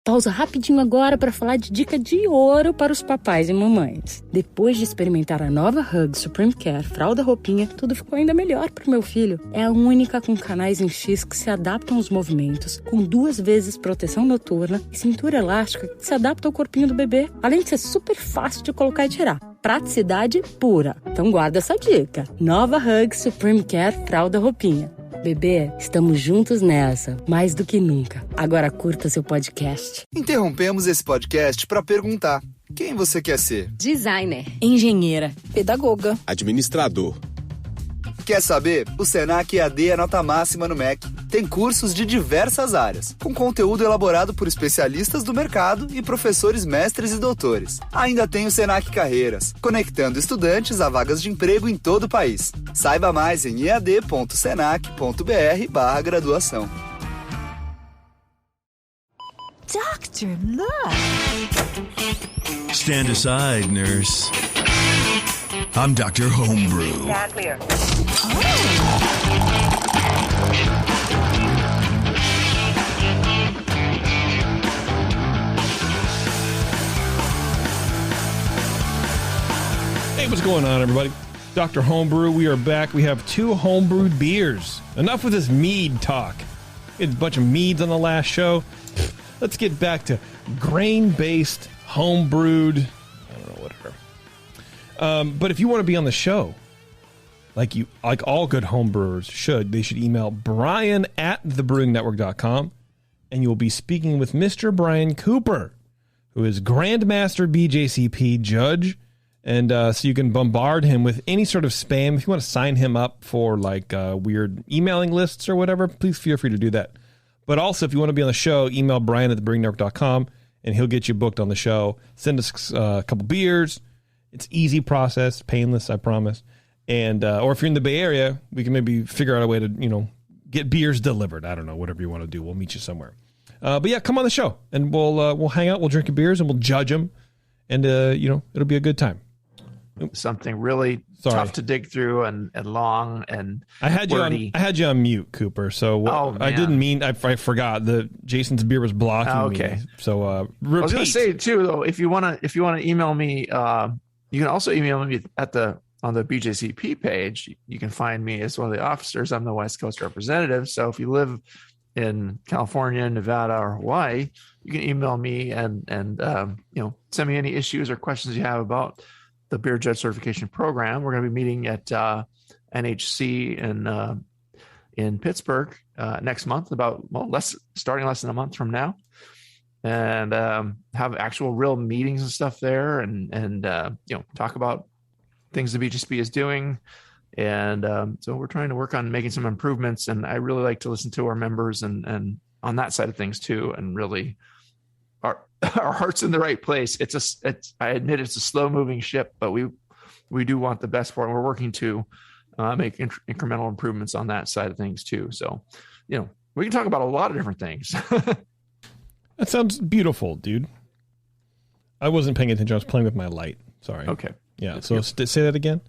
Pausa rapidinho agora para falar de dica de ouro para os papais e mamães. Depois de experimentar a nova Hug Supreme Care Fralda Roupinha, tudo ficou ainda melhor pro meu filho. É a única com canais em X que se adaptam aos movimentos, com 2 vezes proteção noturna e cintura elástica que se adapta ao corpinho do bebê, além de ser super fácil de colocar e tirar. Praticidade pura. Então guarda essa dica. Nova Hug Supreme Care Fralda Roupinha. Bebê, estamos juntos nessa, mais do que nunca. Agora curta seu podcast. Interrompemos esse podcast para perguntar: quem você quer ser? Designer, engenheira, pedagoga, administrador. Quer saber? O Senac EAD é nota máxima no MEC. Tem cursos de diversas áreas, com conteúdo elaborado por especialistas do mercado e professores mestres e doutores. Ainda tem o Senac Carreiras, conectando estudantes a vagas de emprego em todo o país. Saiba mais em ead.senac.br/graduação. Doctor, look! Stand aside, nurse. I'm Dr. Homebrew. Stand clear. Hey, what's going on, everybody? Dr. Homebrew, we are back. We have 2 homebrewed beers. Enough with this mead talk. We had a bunch of meads on the last show. Let's get back to grain-based, homebrewed, I don't know, whatever. But if you want to be on the show, like all good homebrewers should, they should email brian@thebrewingnetwork.com, and you will be speaking with Mr. Brian Cooper, who is Grandmaster BJCP judge. And so you can bombard him with any sort of spam. If you want to sign him up for like weird emailing lists or whatever, please feel free to do that. But also, if you want to be on the show, email brian@thebrewingnetwork.com, and he'll get you booked on the show. Send us a couple beers. It's easy process, painless, I promise. And or if you're in the Bay Area, we can maybe figure out a way to get beers delivered. I don't know, whatever you want to do. We'll meet you somewhere. But yeah, come on the show, and we'll hang out. We'll drink your beers, and we'll judge them, and it'll be a good time. Something really tough to dig through and long and I had you on mute, Cooper. So I didn't mean I forgot that Jason's beer was blocking me. So repeat. I was going to say too, though, if you want to email me, you can also email me on the BJCP page. You can find me as one of the officers. I'm the West Coast representative. So if you live in California, Nevada, or Hawaii, you can email me and send me any issues or questions you have about the beer judge certification program. We're going to be meeting at NHC in Pittsburgh next month, starting less than a month from now, and have actual real meetings and stuff there, and talk about things the BJCP is doing. And so we're trying to work on making some improvements, and I really like to listen to our members and on that side of things too, and really our heart's in the right place. I admit it's a slow moving ship, but we do want the best for it. We're working to make incremental improvements on that side of things too. So, we can talk about a lot of different things. That sounds beautiful, dude. I wasn't paying attention. I was playing with my light. Sorry. Okay. Yeah. So say that again.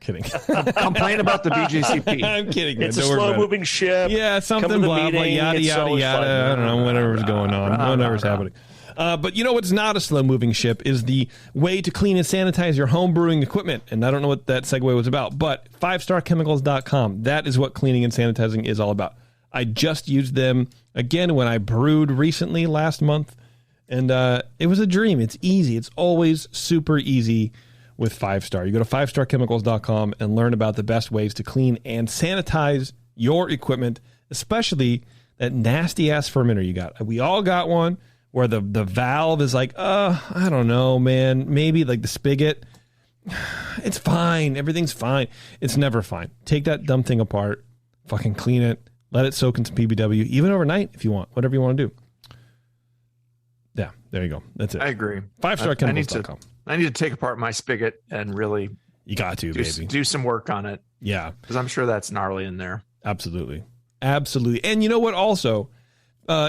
Kidding. Complain about the BJCP. I'm kidding. It's a slow-moving ship. Yeah, something blah, blah, yada, yada, yada. I don't know, whatever's going on. Whatever's happening. But you know what's not a slow-moving ship is the way to clean and sanitize your home brewing equipment. And I don't know what that segue was about, but 5starchemicals.com. That is what cleaning and sanitizing is all about. I just used them, again, when I brewed recently last month. And it was a dream. It's easy. It's always super easy with 5-Star. You go to 5starchemicals.com and learn about the best ways to clean and sanitize your equipment, especially that nasty-ass fermenter you got. We all got one where the valve is like, I don't know, man. Maybe like the spigot. It's fine. Everything's fine. It's never fine. Take that dumb thing apart. Fucking clean it. Let it soak in some PBW, even overnight if you want. Whatever you want to do. Yeah, there you go. That's it. I agree. 5starchemicals.com. I need to take apart my spigot and really do some work on it. Yeah. Because I'm sure that's gnarly in there. Absolutely. And you know what also,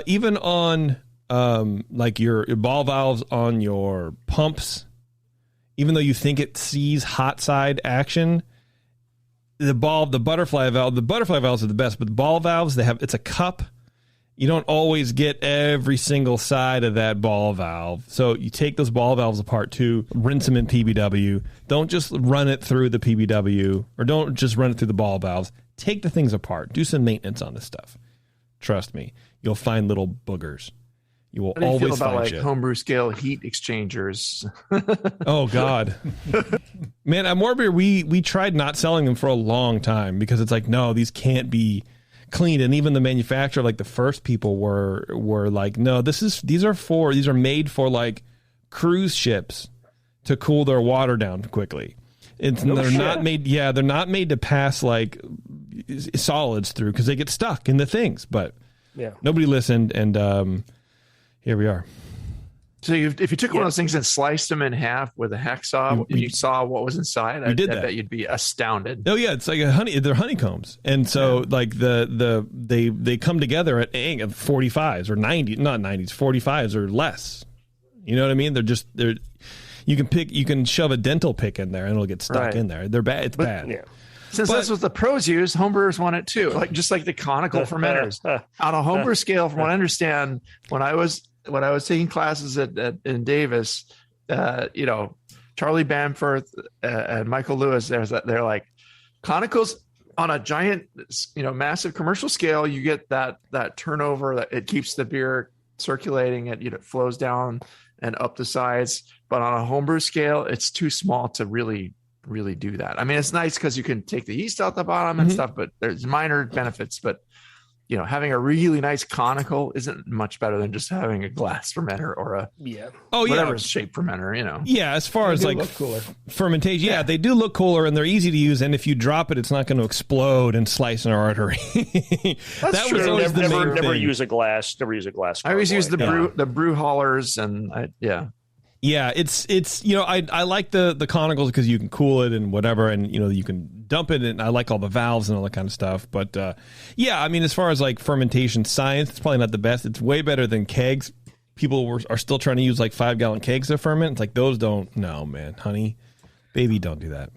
even on like your ball valves on your pumps, even though you think it sees hot side action, the butterfly valves are the best, but the ball valves, it's a cup you don't always get every single side of that ball valve. So you take those ball valves apart too, rinse them in PBW. Don't just run it through the PBW, or don't just run it through the ball valves. Take the things apart. Do some maintenance on this stuff. Trust me, you'll find little boogers. You will always feel about find shit. Homebrew scale heat exchangers. Oh God, man! At More Beer, we tried not selling them for a long time because it's like, no, these can't be cleaned. And even the manufacturer, like the first people were like, no, these are made for like cruise ships to cool their water down quickly. They're not made to pass like solids through because they get stuck in the things. But nobody listened, and here we are. So if you took one of those things and sliced them in half with a hacksaw, and you saw what was inside, I bet you'd be astounded. Oh yeah, it's like they're honeycombs, and so like they come together at 45s or 90, not 90s, 45s or less. You know what I mean? They're you can shove a dental pick in there and it'll get stuck in there. They're bad. It's bad. Yeah. Since that's what the pros use, homebrewers want it too. Like just like the conical fermenters. On a homebrew scale, from what I understand, when I was taking classes in Davis, Charlie Bamforth and Michael Lewis, they're like conicals on a giant, massive commercial scale. You get that turnover that it keeps the beer circulating. It flows down and up the sides. But on a homebrew scale, it's too small to really do that. I mean, it's nice because you can take the yeast out the bottom and stuff, but there's minor benefits. But having a really nice conical isn't much better than just having a glass fermenter or whatever shape fermenter. Yeah, as far as like fermentation, they do look cooler and they're easy to use. And if you drop it, it's not going to explode and slice an artery. That's true. Was always the main never thing. use a glass. Never use a glass. I always use the brew haulers and Yeah, it's I like the conicals because you can cool it and whatever, and you can dump it, and I like all the valves and all that kind of stuff. But I mean, as far as like fermentation science, it's probably not the best. It's way better than kegs. People are still trying to use like 5-gallon kegs to ferment. It's like those don't. No, man, honey, baby, don't do that.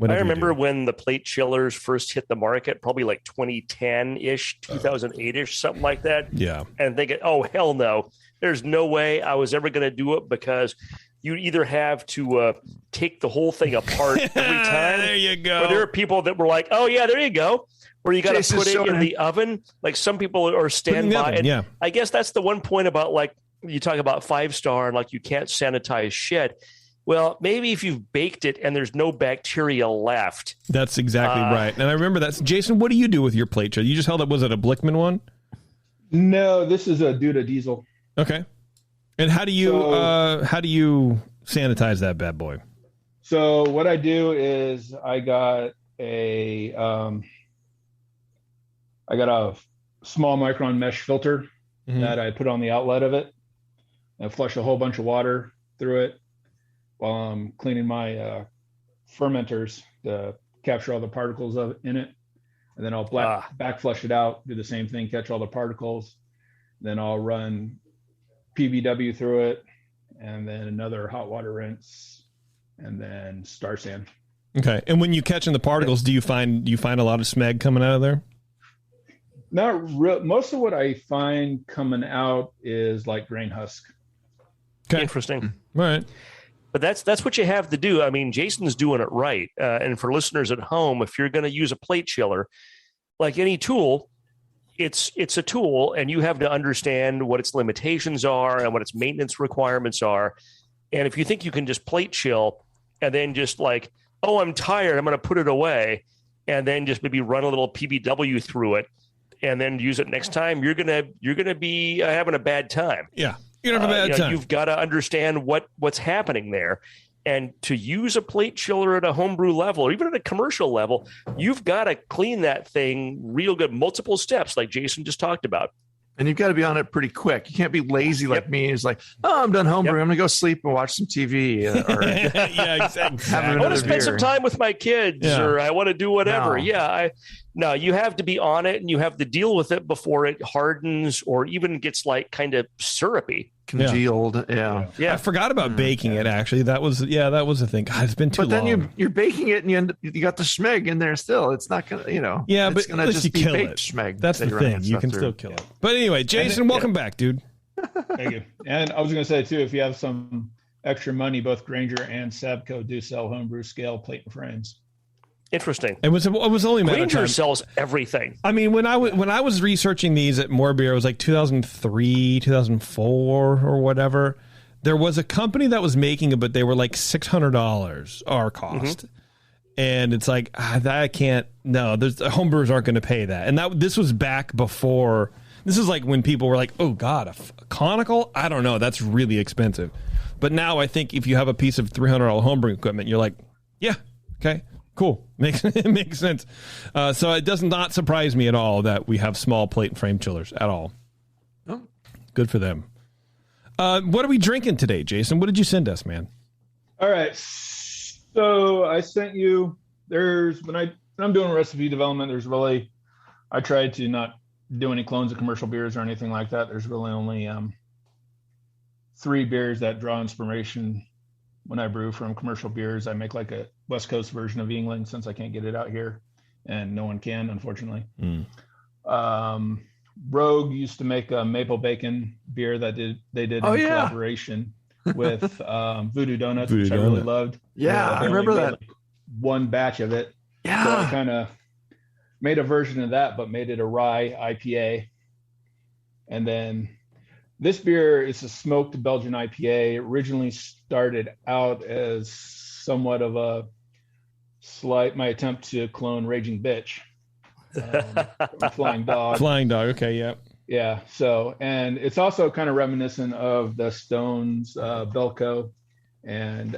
I remember when the plate chillers first hit the market, probably like 2010-ish, 2008-ish, something like that. Yeah. And thinking, oh, hell no. There's no way I was ever going to do it because you either have to take the whole thing apart every time. There you go. Or there are people that were like, oh, yeah, there you go. Or you got to put it in the oven. Like some people are standby. And I guess that's the one point about like you talk about 5-star and like you can't sanitize shit. Well, maybe if you've baked it and there's no bacteria left. That's exactly right. And I remember that. Jason, what do you do with your plate chiller? You just held up, was it a Blickman one? No, this is a Duda diesel. Okay. And how do you sanitize that bad boy? So what I do is I got a small micron mesh filter that I put on the outlet of it. I flush a whole bunch of water through it while I'm cleaning my fermenters to capture all the particles in it. And then I'll back flush it out, do the same thing, catch all the particles. Then I'll run PBW through it, and then another hot water rinse, and then star sand. Okay. And when you catching the particles, do you find a lot of smeg coming out of there? Not real. Most of what I find coming out is like grain husk. Okay. Interesting. All right. But that's what you have to do. I mean, Jason's doing it right. And for listeners at home, if you're going to use a plate chiller, like any tool, it's a tool, and you have to understand what its limitations are and what its maintenance requirements are. And if you think you can just plate chill and then just like, oh, I'm tired, I'm going to put it away, and then just maybe run a little PBW through it and then use it next time, you're gonna be having a bad time. Yeah, you're gonna have a bad time. You've got to understand what's happening there. And to use a plate chiller at a homebrew level or even at a commercial level, you've got to clean that thing real good, multiple steps like Jason just talked about. And you've got to be on it pretty quick. You can't be lazy like me. It's like, oh, I'm done homebrew. I'm going to go sleep and watch some TV. Or yeah, exactly. I want to spend some time with my kids or I want to do whatever. No, you have to be on it and you have to deal with it before it hardens or even gets like kind of syrupy. congealed. Yeah. I forgot about baking it. Actually, that was a thing. God, it's been too long. But then you're baking it, and you got the schmeg in there still. It's not gonna, Yeah, it's but gonna at least just you be kill baked it. schmeg. That's the thing. You can still kill it. But anyway, Jason, welcome back, dude. Thank you. And I was going to say too, if you have some extra money, both Granger and Sabco do sell homebrew scale plate and frames. Interesting. It was only a matter of Granger time. sells everything. I mean, when I was researching these at More Beer, it was like 2003, 2004, or whatever. There was a company that was making it, but they were like $600 our cost, and it's like I can't. No, homebrewers aren't going to pay that. And this was back before. This is like when people were like, "Oh God, a conical? I don't know. That's really expensive." But now I think if you have a piece of $300 homebrew equipment, you're like, "Yeah, okay." Cool. It makes sense. So it does not surprise me at all that we have small plate and frame chillers at all. Oh. Good for them. What are we drinking today, Jason? What did you send us, man? All right. So I sent you, when I'm doing recipe development, I tried to not do any clones of commercial beers or anything like that. There's really only 3 beers that draw inspiration when I brew from commercial beers. I make like a West Coast version of Yingling since I can't get it out here, and no one can, unfortunately. Rogue used to make a maple bacon beer that they did in collaboration with Voodoo Donuts, which I really loved. Yeah, I remember that. Like one batch of it. Yeah. So I kind of made a version of that, but made it a rye IPA. And then this beer is a smoked Belgian IPA. It originally started out as somewhat of my attempt to clone Raging Bitch. Flying Dog. Flying Dog, okay, yeah. Yeah, so, and it's also kind of reminiscent of the Stones, Belco, and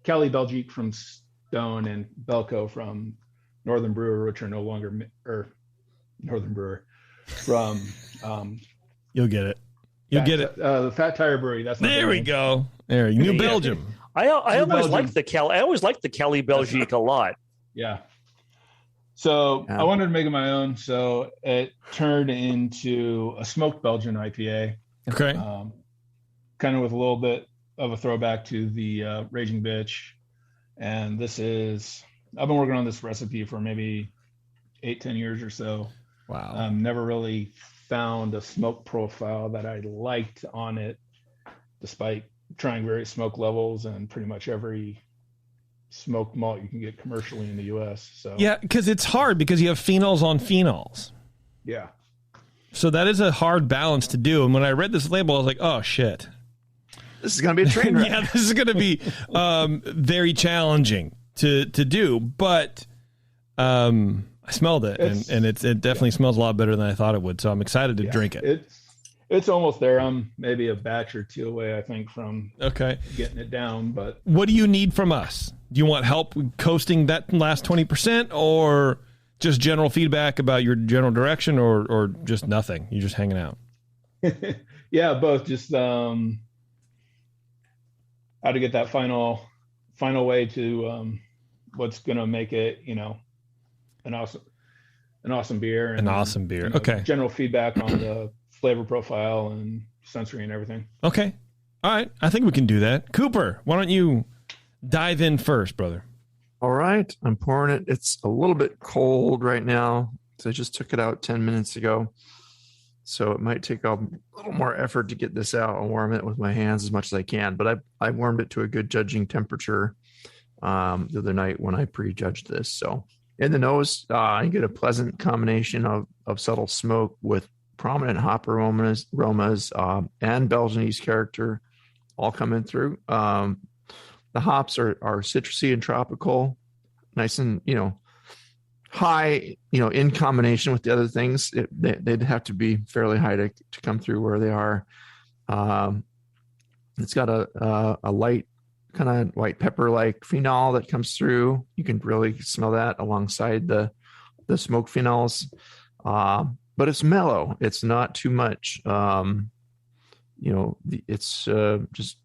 Kelly Belgique from Stone and Belco from Northern Brewer, which are no longer, Northern Brewer, from... You'll get it. You'll get it. The Fat Tire Brewery. There we go. There, New Belgium. I always liked the Kelly Belgique a lot. Yeah. So I wanted to make it my own, so it turned into a smoked Belgian IPA. Okay. Kind of with a little bit of a throwback to the Raging Bitch. And I've been working on this recipe for maybe 8-10 years or so. Wow. Never really found a smoke profile that I liked on it, despite trying various smoke levels and pretty much every smoked malt you can get commercially in the U.S. So yeah, because it's hard because you have phenols on phenols. Yeah. So that is a hard balance to do. And when I read this label, I was like, oh, shit. This is going to be a train wreck. Yeah, this is going to be very challenging to do. But I smelled it, and it definitely smells a lot better than I thought it would. So I'm excited to drink it. It's almost there. I'm maybe a batch or two away, I think, from getting it down. But what do you need from us? Do you want help coasting that last 20%, or just general feedback about your general direction, or just nothing? You're just hanging out. Yeah, both. Just how to get that final way to what's going to make it, an awesome beer. And, awesome beer. Okay. General feedback on the flavor profile and sensory and everything. Okay. All right. I think we can do that. Cooper, why don't you dive in first, brother? All right. I'm pouring it. It's a little bit cold right now, so I just took it out 10 minutes ago. So it might take a little more effort to get this out. I'll warm it with my hands as much as I can, but I warmed it to a good judging temperature the other night when I prejudged this. So in the nose, I get a pleasant combination of subtle smoke with prominent hop aromas and Belgian yeast character all coming through. The hops are citrusy and tropical, nice and high. In combination with the other things, they'd have to be fairly high to come through where they are. It's got a light kind of white pepper like phenol that comes through. You can really smell that alongside the smoke phenols. But it's mellow. It's not too much. It's just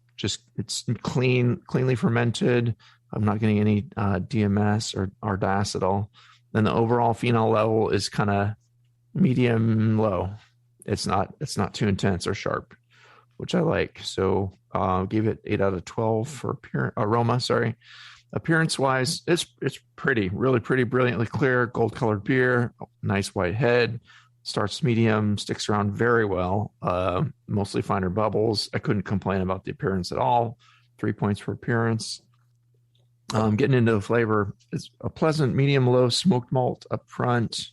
it's cleanly fermented. I'm not getting any DMS or diacetyl. Then the overall phenol level is kind of medium low. It's not too intense or sharp, which I like. So gave it 8 out of 12 for aroma. Sorry. Appearance wise, it's pretty, really pretty, brilliantly clear, gold colored beer, nice white head, starts medium, sticks around very well, mostly finer bubbles. I couldn't complain about the appearance at all. 3 points for appearance. Getting into the flavor, it's a pleasant medium low smoked malt up front,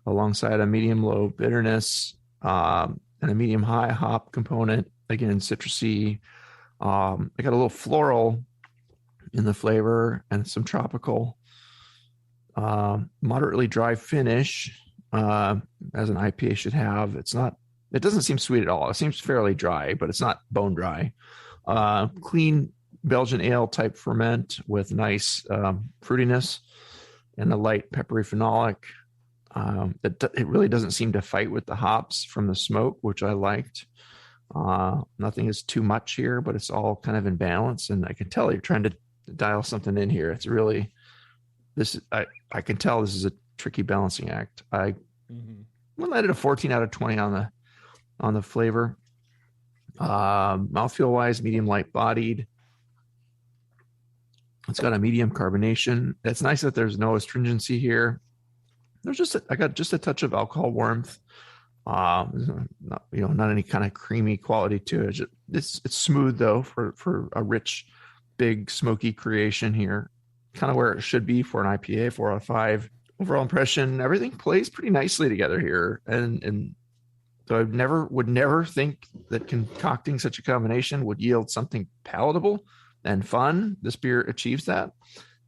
alongside a medium low bitterness and a medium high hop component. Again, citrusy. I got a little floral in the flavor and some tropical. Moderately dry finish, as an IPA should have. It doesn't seem sweet at all. It seems fairly dry, but it's not bone dry. Clean Belgian ale type ferment with nice fruitiness and a light peppery phenolic. It really doesn't seem to fight with the hops from the smoke, which I liked. Nothing is too much here, but it's all kind of in balance, and I can tell you're trying to dial something in here. It's really I can tell this is a tricky balancing act. I'm gonna let it a 14 out of 20 on the flavor. Mouthfeel wise, medium light bodied. It's got a medium carbonation. It's nice that there's no astringency here. I got just a touch of alcohol warmth. Not any kind of creamy quality to it. It's smooth though for a rich, big smoky creation here. Kind of where it should be for an IPA. 4 out of 5. Overall impression, everything plays pretty nicely together here, and so I would never think that concocting such a combination would yield something palatable and fun. This beer achieves that.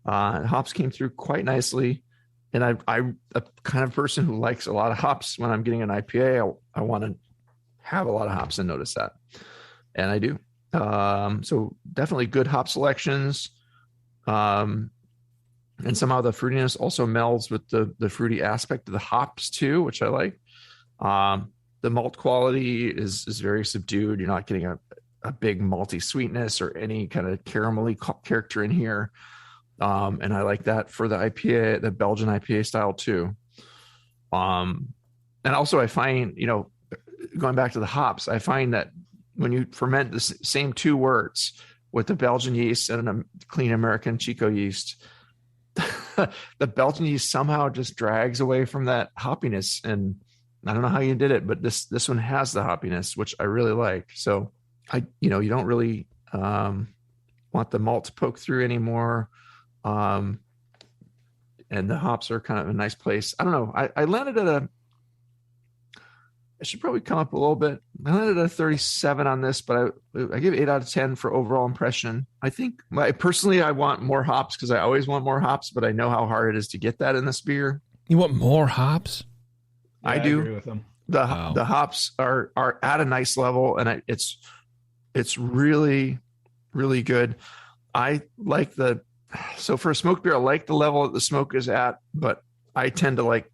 Hops came through quite nicely. And I'm a kind of person who likes a lot of hops. When I'm getting an IPA, I want to have a lot of hops and notice that. And I do. So definitely good hop selections. And somehow the fruitiness also melds with the fruity aspect of the hops too, which I like. The malt quality is very subdued. You're not getting a big malty sweetness or any kind of caramelly character in here. And I like that for the IPA, the Belgian IPA style too. And also I find, going back to the hops, I find that when you ferment the same 2 worts with the Belgian yeast and a clean American Chico yeast, the Belgian yeast somehow just drags away from that hoppiness. And I don't know how you did it, but this one has the hoppiness, which I really like. So you don't really want the malt to poke through anymore. And the hops are kind of a nice place. I don't know. I landed at I should probably come up a little bit. I landed at a 37 on this, but I give 8 out of 10 for overall impression. I think I want more hops because I always want more hops, but I know how hard it is to get that in this beer. You want more hops? Yeah, I do. agree with them. The hops are at a nice level, and it's really, really good. I like so for a smoked beer, I like the level that the smoke is at, but I tend to like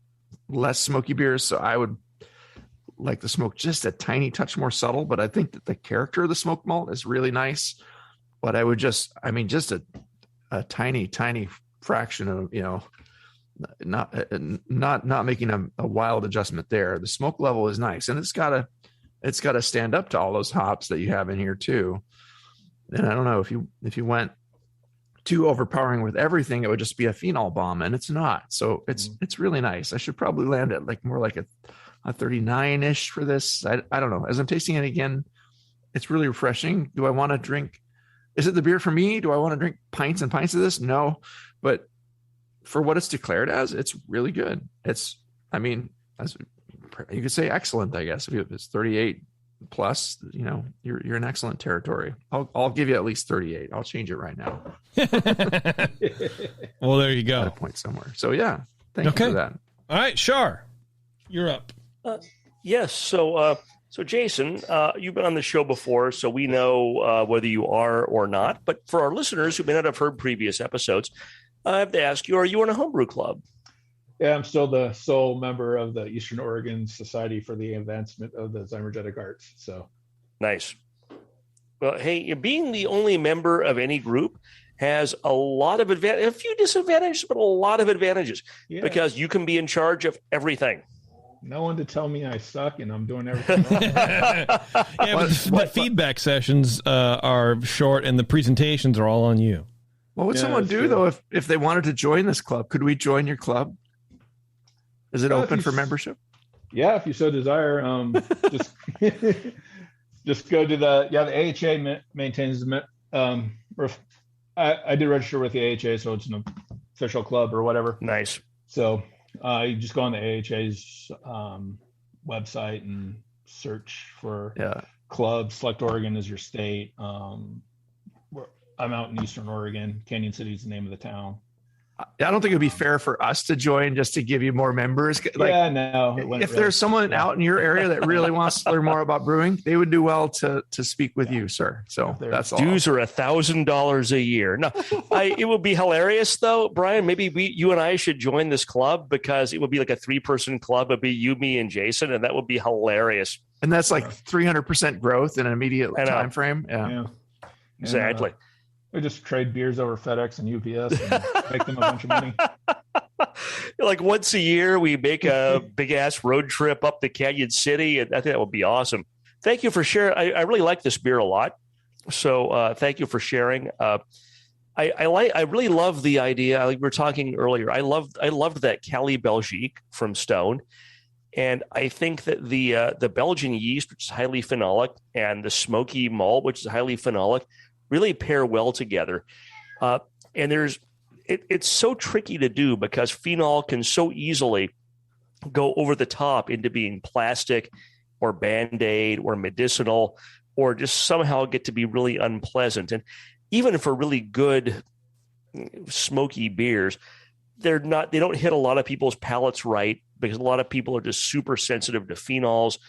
less smoky beers. So I would like the smoke just a tiny touch more subtle, but I think that the character of the smoked malt is really nice. But I would just a tiny, tiny fraction of, not making a wild adjustment there. The smoke level is nice, and it's got to stand up to all those hops that you have in here too. And I don't know if you went too overpowering with everything, it would just be a phenol bomb, and it's not. So it's really nice. I should probably land at more like a 39-ish for this. I don't know. As I'm tasting it again, it's really refreshing. Do I want to drink? Is it the beer for me? Do I want to drink pints and pints of this? No, but for what it's declared as, it's really good. As you could say, excellent. I guess if it's 38 plus, you're in excellent territory. I'll give you at least 38. I'll change it right now. Well, there you go. At a point somewhere. So yeah, thank you for that. All right, Shar, you're up. Yes. So Jason, you've been on the show before, so we know whether you are or not. But for our listeners who may not have heard previous episodes, I have to ask you: are you in a homebrew club? Yeah, I'm still the sole member of the Eastern Oregon Society for the Advancement of the Zymergetic Arts. So nice. Well, hey, being the only member of any group has a lot of a few disadvantages, but a lot of advantages because you can be in charge of everything. no one to tell me I suck and I'm doing everything wrong. But feedback sessions are short and the presentations are all on you. What would someone do, though, if they wanted to join this club? Could we join your club? Is it open for membership? Yeah, if you so desire. Just just go to the AHA maintains I did register with the AHA, so it's an official club or whatever. Nice. So you just go on the AHA's website and search for club. Select Oregon as your state. I'm out in Eastern Oregon. Canyon City is the name of the town. I don't think it would be fair for us to join just to give you more members. No. If there's someone out in your area that really wants to learn more about brewing, they would do well to speak with you, sir. So that's all. Dues are $1,000 a year. No, it would be hilarious though, Brian. Maybe you and I should join this club because it would be like a 3-person club. It'd be you, me, and Jason, and that would be hilarious. And that's like 300% growth in an immediate time frame. Yeah. Exactly. We just trade beers over FedEx and UPS and make them a bunch of money. Like once a year, we make a big ass road trip up to Canyon City, and I think that would be awesome. Thank you for sharing. I really like this beer a lot, so thank you for sharing. I really love the idea. Like we were talking earlier, I loved that Cali Belgique from Stone, and I think that the Belgian yeast, which is highly phenolic, and the smoky malt, which is highly phenolic, really pair well together. And it's so tricky to do because phenol can so easily go over the top into being plastic or Band-Aid or medicinal or just somehow get to be really unpleasant. And even for really good smoky beers, they don't hit a lot of people's palates right because a lot of people are just super sensitive to phenols.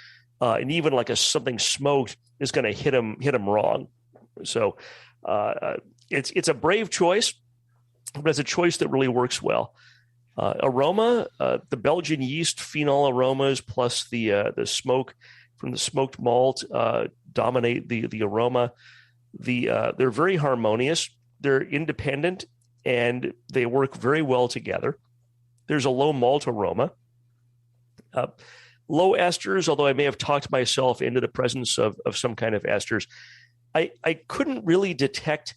And even like something smoked is going to hit them wrong. So it's a brave choice, but it's a choice that really works well. Aroma, the Belgian yeast phenol aromas plus the smoke from the smoked malt dominate the aroma. They're very harmonious. They're independent and they work very well together. There's a low malt aroma. Low esters, although I may have talked myself into the presence of some kind of esters. I couldn't really detect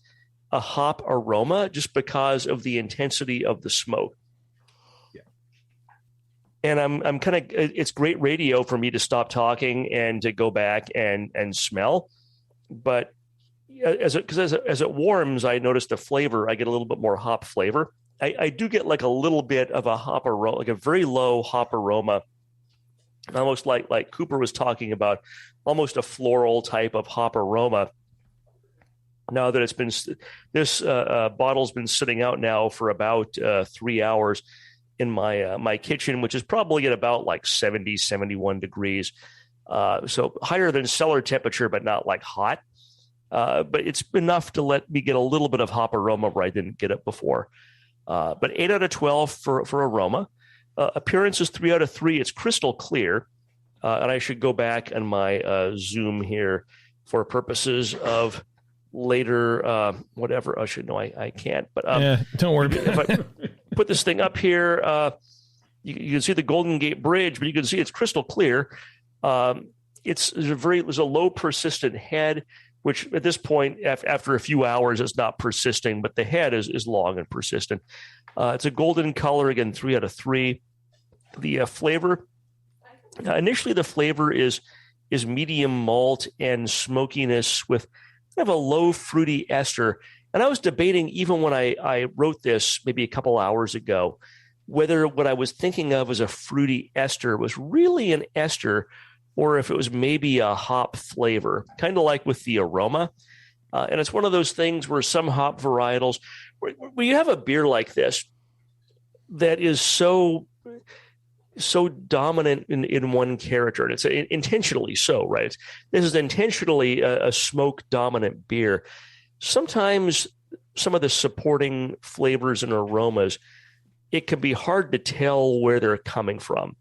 a hop aroma just because of the intensity of the smoke. Yeah. And I'm kind of, it's great radio for me to stop talking and to go back and smell. But as it warms, I notice the flavor, I get a little bit more hop flavor. I do get like a little bit of a hop aroma, like a very low hop aroma, almost like Cooper was talking about, almost a floral type of hop aroma. Now that this bottle's been sitting out now for about 3 hours in my kitchen, which is probably at about like 70, 71 degrees. So higher than cellar temperature, but not like hot. But it's enough to let me get a little bit of hop aroma where I didn't get it before. But 8 out of 12 for aroma. Appearance is 3 out of 3. It's crystal clear. And I should go back on my Zoom here for purposes of later, whatever. I can't. But don't worry. If I put this thing up here, you can see the Golden Gate Bridge, but you can see it's crystal clear. There's a low persistent head, which at this point, after a few hours, it's not persisting, but the head is long and persistent. It's a golden color, again, 3 out of 3. The flavor, initially the flavor is medium malt and smokiness with kind of a low fruity ester. And I was debating, even when I wrote this maybe a couple hours ago, whether what I was thinking of as a fruity ester was really an ester or if it was maybe a hop flavor, kind of like with the aroma. And it's one of those things where some hop varietals, where you have a beer like this that is so dominant in one character, and it's intentionally so, right? This is intentionally a smoke dominant beer. Sometimes some of the supporting flavors and aromas, it can be hard to tell where they're coming from.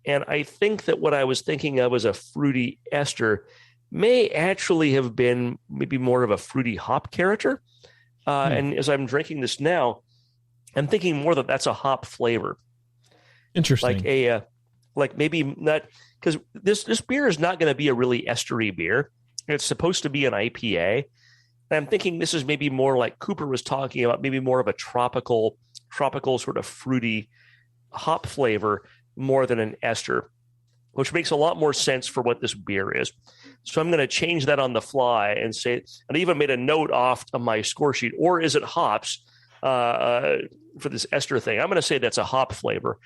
And I think that what I was thinking of as a fruity ester may actually have been maybe more of a fruity hop character. And as I'm drinking this now, I'm thinking more that that's a hop flavor. Interesting. Like like maybe not, because this beer is not going to be a really estery beer. It's supposed to be an IPA. And I'm thinking this is maybe more like Cooper was talking about, maybe more of a tropical sort of fruity hop flavor more than an ester, which makes a lot more sense for what this beer is. So I'm going to change that on the fly and say, and I even made a note off of my score sheet, or is it hops for this ester thing? I'm going to say that's a hop flavor,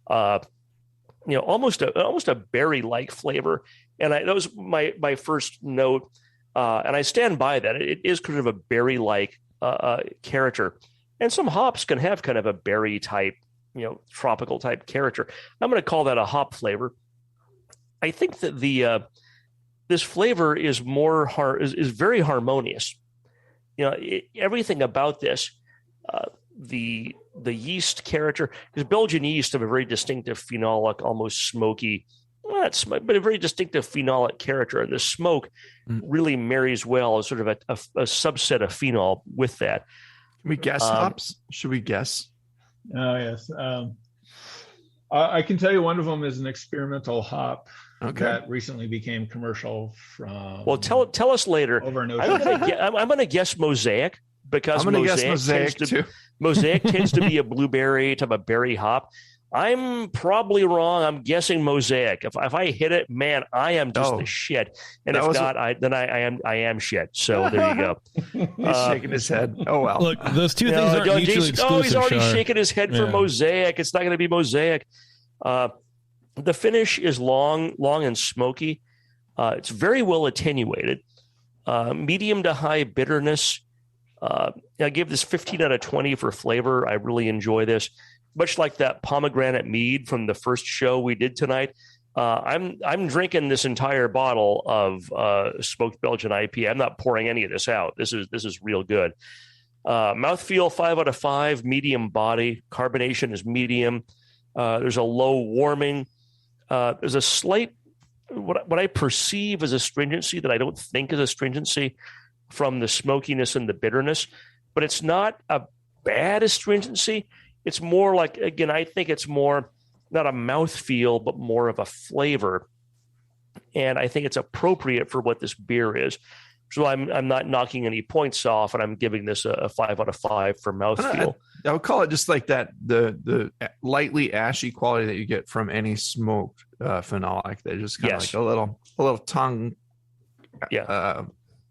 almost a berry-like flavor. And that was my first note, and I stand by that. It is kind of a berry-like character, and some hops can have kind of a berry type, tropical type character. I'm going to call that a hop flavor. I think that this flavor is is very harmonious. Everything about this, the yeast character, because Belgian yeast have a very distinctive phenolic, almost smoky, but a very distinctive phenolic character, and the smoke really marries well as sort of a subset of phenol with that. Can we guess hops? Should we guess? Oh yes, I can tell you one of them is an experimental hop. Okay. That recently became commercial from. Well, tell us later. Over an I'm going to guess Mosaic, because Mosaic tends to be a blueberry type of berry hop. I'm probably wrong. I'm guessing Mosaic. If I hit it, man, I am just the shit. And if not, then I am shit. So there you go. He's shaking his head. Oh well. Look, those two things aren't mutually exclusive. He's already shaking his head for Mosaic. It's not going to be Mosaic. The finish is long and smoky. It's very well attenuated. Medium to high bitterness. I give this 15 out of 20 for flavor. I really enjoy this. Much like that pomegranate mead from the first show we did tonight. I'm drinking this entire bottle of smoked Belgian IPA. I'm not pouring any of this out. This is real good. Mouthfeel 5 out of 5. Medium body. Carbonation is medium. There's a low warming. There's a slight, what I perceive as astringency that I don't think is astringency from the smokiness and the bitterness, but it's not a bad astringency. It's more like, again, I think it's more not a mouthfeel, but more of a flavor. And I think it's appropriate for what this beer is. So I'm not knocking any points off, and I'm giving this a 5 out of 5 for mouthfeel. I would call it just like that, the lightly ashy quality that you get from any smoked phenolic. They're just kind of like a little tongue,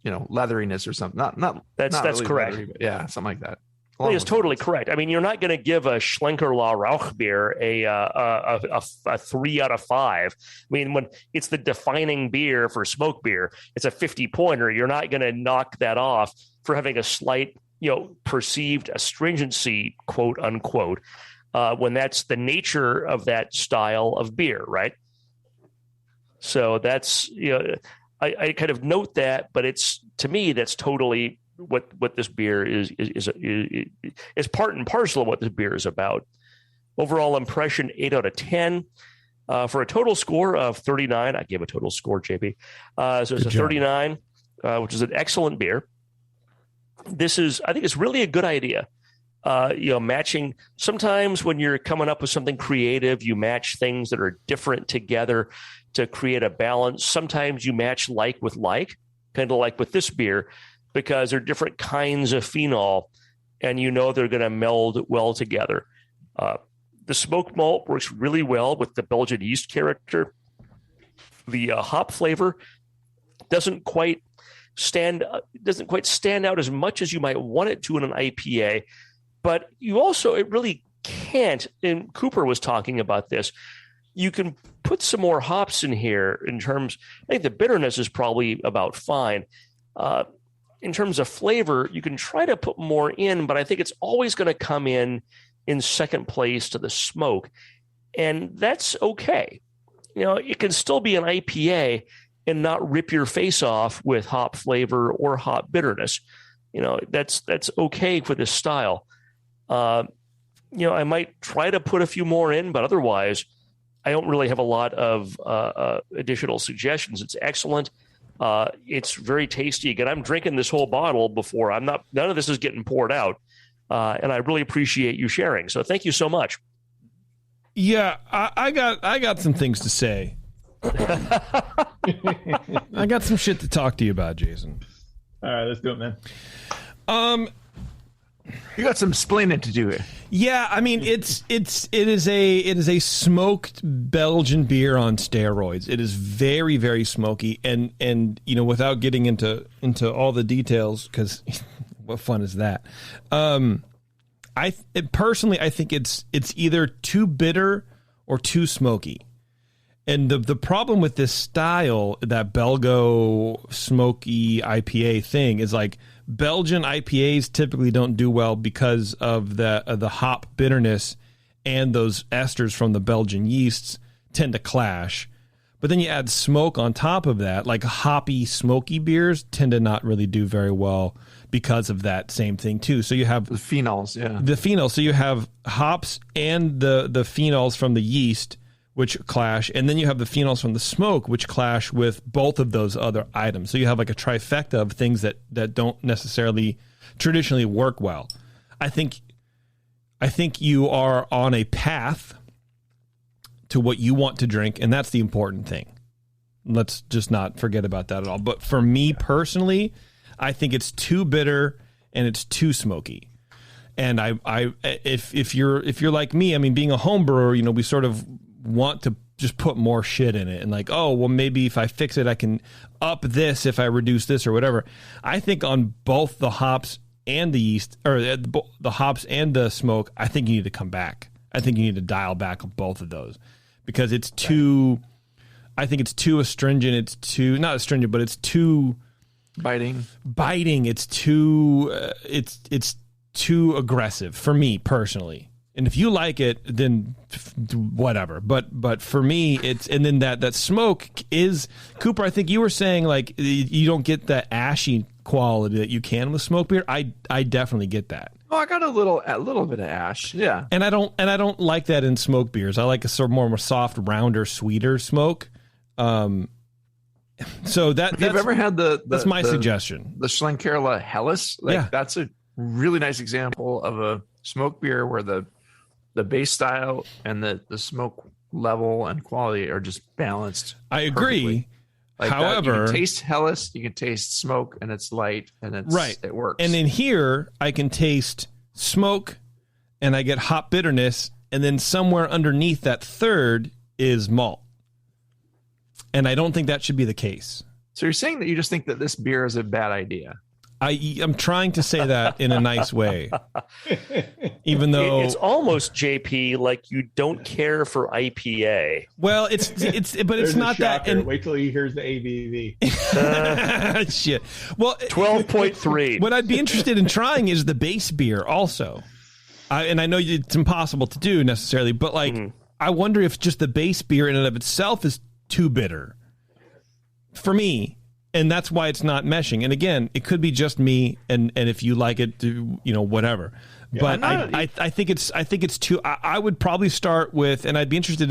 leatheriness or something. Not that's really correct. Leathery, but something like that. I think it's totally correct. I mean, you're not going to give a Schlenker La Rauch beer a 3 out of 5. I mean, when it's the defining beer for smoke beer, it's a 50-pointer. You're not going to knock that off for having a slight, perceived astringency, quote unquote, when that's the nature of that style of beer, right? So that's, I kind of note that, but to me, that's totally what this beer is part and parcel of what this beer is about. Overall impression, 8 out of 10. For a total score of 39, I gave a total score, JP. So it's a 39, which is an excellent beer. I think it's really a good idea. Matching. Sometimes when you're coming up with something creative, you match things that are different together to create a balance. Sometimes you match like with like, kind of like with this beer, because they're different kinds of phenol, and they're going to meld well together. The smoked malt works really well with the Belgian yeast character. The hop flavor doesn't quite stand out as much as you might want it to in an IPA, but it really can't. And Cooper was talking about this. You can put some more hops in here I think the bitterness is probably about fine. In terms of flavor, you can try to put more in, but I think it's always going to come in second place to the smoke. And that's okay. It can still be an IPA and not rip your face off with hop flavor or hop bitterness. That's okay for this style. I might try to put a few more in, but otherwise, I don't really have a lot of additional suggestions. It's excellent. It's very tasty. Again, I'm drinking this whole bottle before. None of this is getting poured out. And I really appreciate you sharing. So thank you so much. Yeah, I got some things to say. I got some shit to talk to you about, Jason. All right, let's do it, man. You got some explaining to do here. Yeah, I mean it is a smoked Belgian beer on steroids. It is very, very smoky, and you know, without getting into all the details, because what fun is that? Personally, I think it's either too bitter or too smoky. And the problem with this style, that Belgo smoky IPA thing, is like Belgian IPAs typically don't do well because of the hop bitterness, and those esters from the Belgian yeasts tend to clash. But then you add smoke on top of that, like hoppy, smoky beers tend to not really do very well because of that same thing too. So you have the phenols, the phenols. So you have hops and the phenols from the yeast, which clash, and then you have the phenols from the smoke, which clash with both of those other items. So you have like a trifecta of things that don't necessarily traditionally work well. I think you are on a path to what you want to drink, and that's the important thing. Let's just not forget about that at all. But for me personally, I think it's too bitter and it's too smoky. And if you're like me, I mean, being a home brewer, you know, we sort of want to just put more shit in it, and like, oh, well, maybe if I fix it, I can up this if I reduce this or whatever. I think on both the hops and the yeast, or the hops and the smoke, I think you need to come back. I think you need to dial back on both of those, because it's too, I think it's too astringent. It's too, not astringent, but it's too biting. It's too, it's too aggressive for me personally. And if you like it, then whatever. But for me, it's, and then that smoke is, Cooper, I think you were saying like you don't get the ashy quality that you can with smoke beer. I definitely get that. Oh, I got a little bit of ash. Yeah. And I don't like that in smoke beers. I like a sort of more soft, rounder, sweeter smoke. So that's, have you ever had that's my suggestion. The Schlenkerla Helles? That's a really nice example of a smoke beer where the base style and the smoke level and quality are just balanced. I agree. Like however, you can taste Helles, you can taste smoke, and it's light, and it works. And in here, I can taste smoke, and I get hop bitterness, and then somewhere underneath that third is malt. And I don't think that should be the case. So you're saying that you just think that this beer is a bad idea? I'm trying to say that in a nice way, even though it's almost, JP, like you don't care for IPA. Well, but it's not that. And wait till he hears the ABV. Shit. Well, 12.3. What I'd be interested in trying is the base beer also. And I know it's impossible to do necessarily, but like, I wonder if just the base beer in and of itself is too bitter for me. And that's why it's not meshing. And again, it could be just me, and if you like it, whatever. Yeah, but I think it's too. I would probably start with, and I'd be interested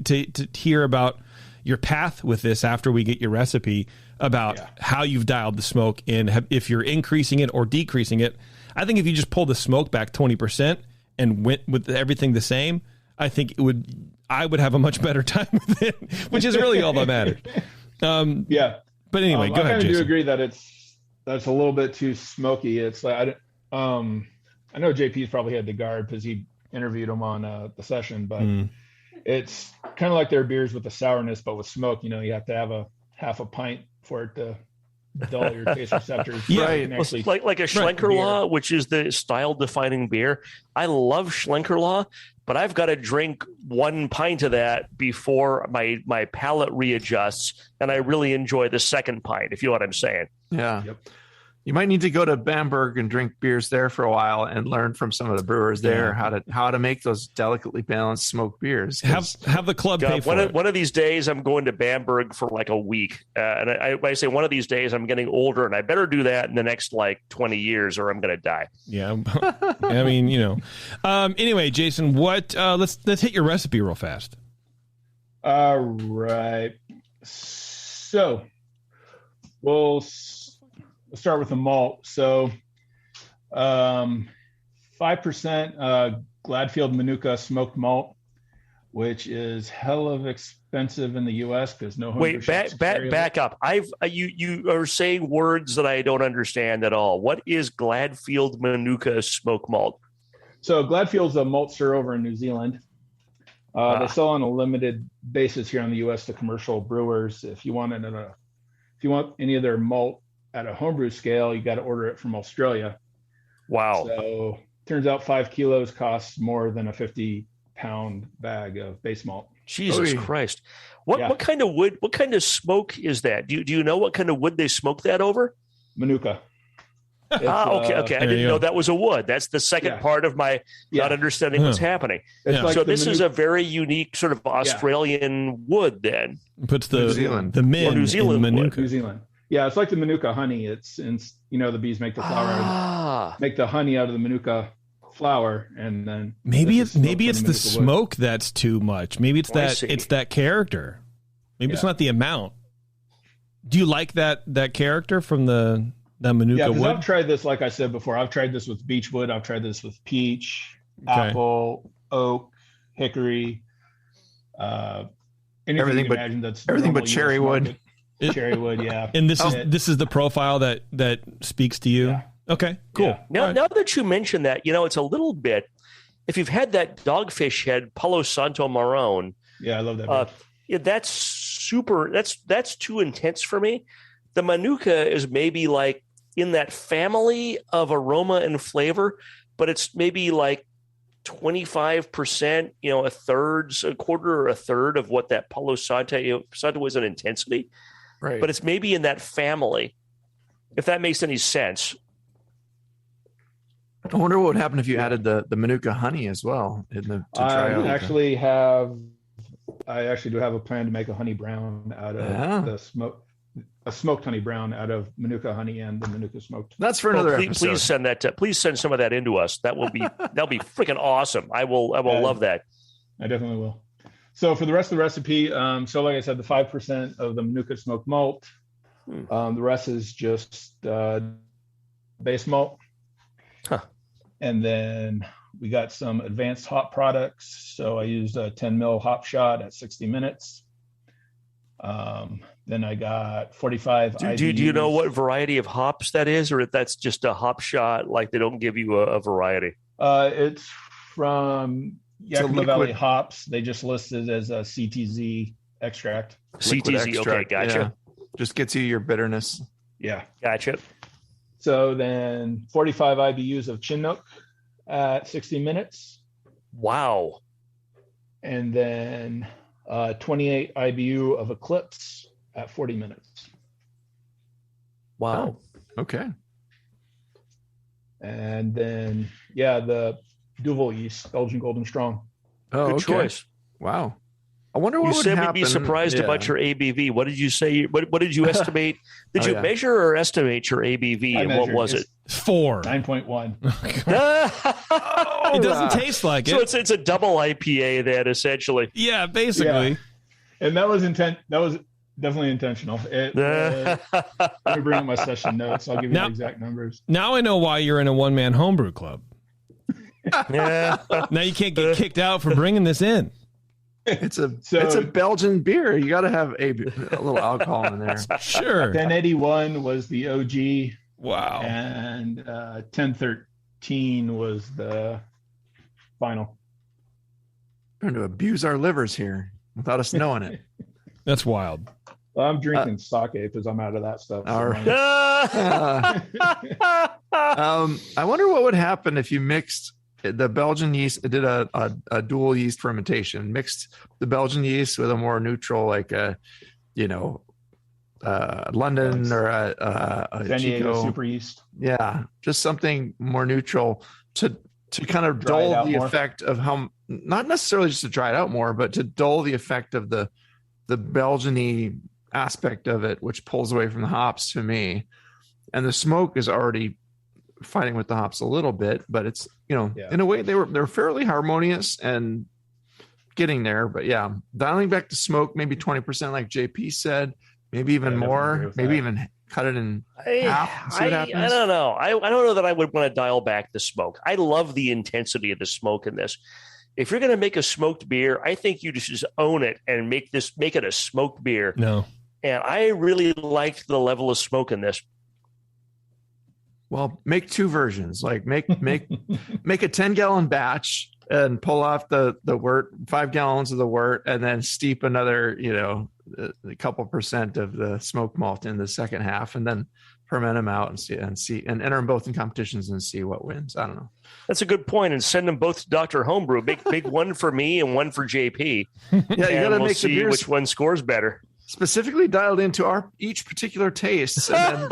to hear about your path with this after we get your recipe about how you've dialed the smoke in, if you're increasing it or decreasing it. I think if you just pull the smoke back 20% and went with everything the same, I think I would have a much better time with it, which is really all that matters. Yeah. But anyway, go ahead, I Jason. do agree that that's a little bit too smoky. It's like I know JP's probably had the guard because he interviewed him on the session, but it's kind of like their beers with the sourness, but with smoke. You know, you have to have a half a pint for it to dull your taste receptors. Right. Like a Schlenkerla, which is the style-defining beer. I love Schlenkerla, but I've got to drink one pint of that before my palate readjusts, and I really enjoy the second pint, if you know what I'm saying. Yeah. Yep. You might need to go to Bamberg and drink beers there for a while and learn from some of the brewers there how to make those delicately balanced smoked beers. Have the club pay for it. One of these days, I'm going to Bamberg for like a week. And I say one of these days, I'm getting older, and I better do that in the next like 20 years or I'm going to die. Yeah. I mean, anyway, Jason, what, let's hit your recipe real fast. All right. So we'll start with the malt. So 5% Gladfield Manuka smoked malt. which is hell of expensive in the U.S. because no homebrew Wait, shops carry it. back up. You are saying words that I don't understand at all. What is Gladfield Manuka smoke malt? So Gladfield's a malt stir over in New Zealand. They sell on a limited basis here in the U.S. to commercial brewers. If you want any of their malt at a homebrew scale, you got to order it from Australia. Wow. So turns out 5 kilos costs more than a 50-pound bag of base malt. Jesus Christ. What kind of wood, what kind of smoke is that? Do you know what kind of wood they smoke that over? Manuka. Okay. I didn't know that was a wood. That's the second part of my not understanding what's happening. Like so this is a very unique sort of Australian wood then. Puts the New Zealand. the min New Zealand in Manuka. New Zealand. Yeah, it's like the Manuka honey. It's the bees make the flower, make the honey out of the Manuka flower, and then maybe it's the smoke that's too much. Maybe it's that character. Maybe it's not the amount. Do you like that character from the Manuka wood? I've tried this, like I said before. I've tried this with beechwood. I've tried this with peach, apple, oak, hickory, everything but cherry wood. Cherry wood, yeah. And this is the profile that speaks to you. Yeah. Okay, cool. Yeah. Now that you mention that, it's a little bit. If you've had that dogfish head Palo Santo Marron, I love that. That's super. That's too intense for me. The Manuka is maybe like in that family of aroma and flavor, but it's maybe like 25%, a quarter or a third of what that Palo Santo was in intensity. Right. But it's maybe in that family, if that makes any sense. I wonder what would happen if you added the Manuka honey as well. I actually do have a plan to make a honey brown out of a smoked honey brown out of Manuka honey and the Manuka smoked. That's for another episode. Please send that. Please send some of that into us. That'll be freaking awesome. I will love that. I definitely will. So for the rest of the recipe, so like I said, the 5% of the Manuka smoked malt, the rest is just base malt. Huh. And then we got some advanced hop products. So I used a 10 mil hop shot at 60 minutes. Then I got 45 IBUs. Do you know what variety of hops that is, or if that's just a hop shot, like they don't give you a variety? It's from Yakima Valley hops. They just listed as a CTZ extract. CTZ, okay, gotcha. Yeah. Just gets you your bitterness. Yeah. Gotcha. So then 45 IBUs of Chinook at 60 minutes. Wow. And then 28 IBU of Eclipse at 40 minutes. Wow. Oh, okay. And then, the Duvel yeast, Belgian Golden Strong. Oh, good okay. choice. Wow. I wonder what you would said happen. We'd be surprised about your ABV. What did you say? What did you estimate? Did you measure or estimate your ABV? And what was it? 4. 9.1. It doesn't taste like it. So it's a double IPA then, essentially. Yeah, basically. Yeah. And that was definitely intentional. Let me bring up my session notes. I'll give you the exact numbers. Now I know why you're in a one-man homebrew club. Now you can't get kicked out for bringing this in. It's a Belgian beer. You got to have a little alcohol in there. Sure. 1081 was the OG. Wow. And 1013 was the final. Trying to abuse our livers here without us knowing it. That's wild. Well, I'm drinking sake because I'm out of that stuff. All right. I wonder what would happen if you mixed the Belgian yeast, did a dual yeast fermentation, mixed the Belgian yeast with a more neutral, like London or a San Diego Chico super yeast. Yeah, just something more neutral to kind of dull the effect of how, not necessarily just to dry it out more, but to dull the effect of the Belgian-y aspect of it, which pulls away from the hops to me. And the smoke is already fighting with the hops a little bit, but it's, in a way they're fairly harmonious and getting there. But yeah, dialing back to smoke, maybe 20%, like JP said, maybe even more, maybe even cut it in half. See what happens. I don't know. I don't know that I would want to dial back the smoke. I love the intensity of the smoke in this. If you're going to make a smoked beer, I think you just own it and make it a smoked beer. No. And I really liked the level of smoke in this. Well, make two versions. Like make a 10-gallon batch and pull off the wort, 5 gallons of the wort, and then steep another, a couple % of the smoked malt in the second half, and then ferment them out and see and enter them both in competitions and see what wins. I don't know. That's a good point, and send them both to Dr. Homebrew. Big one for me and one for JP. Yeah, you got to make see which one scores better. Specifically dialed into our each particular tastes. And then,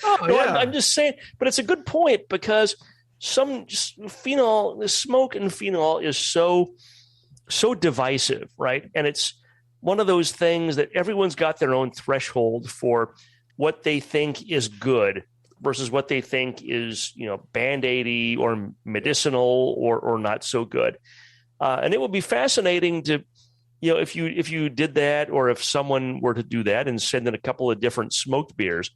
I'm just saying, but it's a good point, because some phenol, the smoke in phenol is so divisive, right? And it's one of those things that everyone's got their own threshold for what they think is good versus what they think is, Band-Aidy or medicinal or not so good. And it would be fascinating to, if you did that, or if someone were to do that and send in a couple of different smoked beers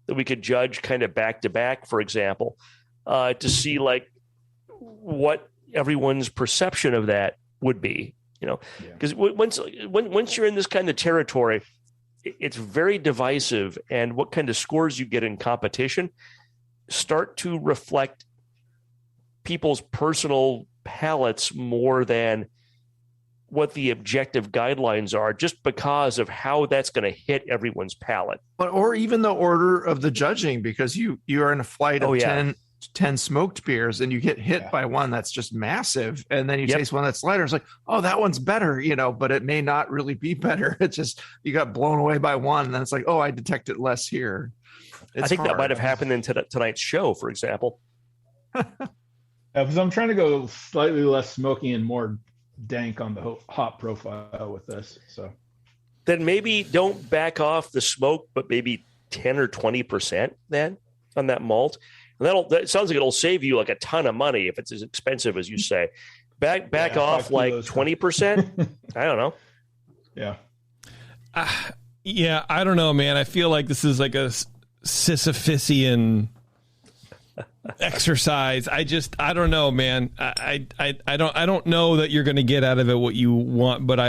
that we could judge kind of back to back, for example, to see like what everyone's perception of that would be, because once you're in this kind of territory, it's very divisive, and what kind of scores you get in competition start to reflect people's personal palates more than what the objective guidelines are, just because of how that's going to hit everyone's palate. Or even the order of the judging, because you are in a flight of 10 smoked beers and you get hit by one that's just massive, and then you taste one that's lighter. It's like, oh, that one's better, but it may not really be better. It's just you got blown away by one, and then it's like, oh, I detect it less here. I think that might have happened in tonight's show, for example. Because I'm trying to go slightly less smoky and more dank on the hop profile with this. So then maybe don't back off the smoke, but maybe 10 or 20% then on that malt. And that sounds like it'll save you like a ton of money if it's as expensive as you say. Back off like 20%. I don't know. Yeah. Yeah, I don't know, man. I feel like this is like a Sisyphusian exercise. I don't know, man. I don't know that you're going to get out of it what you want, but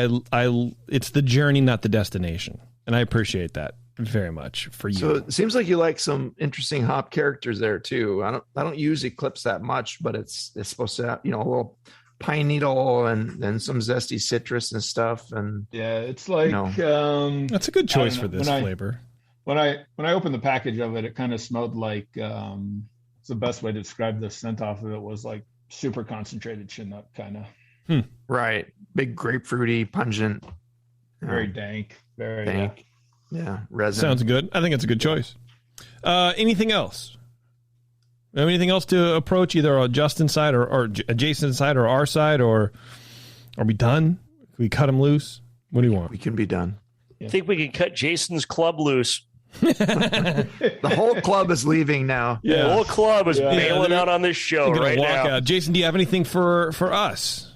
it's the journey, not the destination. And I appreciate that very much for you. So it seems like you like some interesting hop characters there too. I don't use Eclipse that much, but it's supposed to have, a little pine needle and some zesty citrus and stuff. And yeah, it's like that's a good choice for this flavor. When I opened the package of it, it kind of smelled like it's the best way to describe the scent off of it was like super concentrated Chinook kind of. Right. Big grapefruity, pungent. Very dank. Very dank. Yeah. Resin. Sounds good. I think it's a good choice. Anything else? Anything else to approach either on Justin's side or Jason's side or our side, or are we done? Can we cut him loose? What do you want? We can be done. I think we can cut Jason's club loose. The whole club is leaving now. Yeah. The whole club is bailing out on this show right now. Out. Jason, do you have anything for us?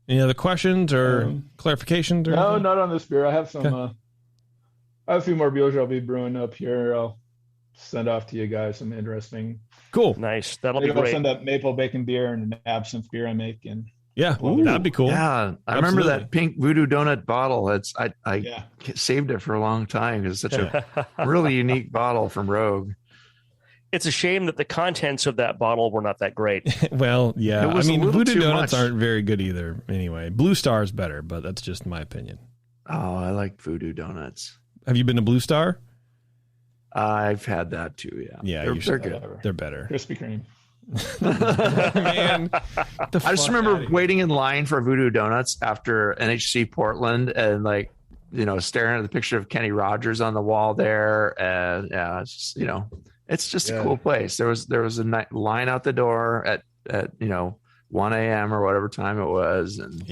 Any other questions or clarifications? Or no, anything? not on this beer. I have some. I have a few more beers I'll be brewing up here. I'll send off to you guys some interesting. Cool. Nice. That'll be great. I'll send up maple bacon beer and an absinthe beer I make. And that'd be cool. Yeah, I remember that pink Voodoo Donut bottle. I saved it for a long time because it's such a really unique bottle from Rogue. It's a shame that the contents of that bottle were not that great. Well, yeah. I mean, Voodoo Donuts much. aren't very good either. Anyway, Blue Star is better, but that's just my opinion. Oh, I like Voodoo Donuts. Have you been to Blue Star? I've had that too. Yeah, they're good. They're better. Krispy Kreme. Man, I just remember waiting in line for Voodoo Donuts after NHC Portland and staring at the picture of Kenny Rogers on the wall there. And it's just a cool place. There was a line out the door at 1 a.m. or whatever time it was. And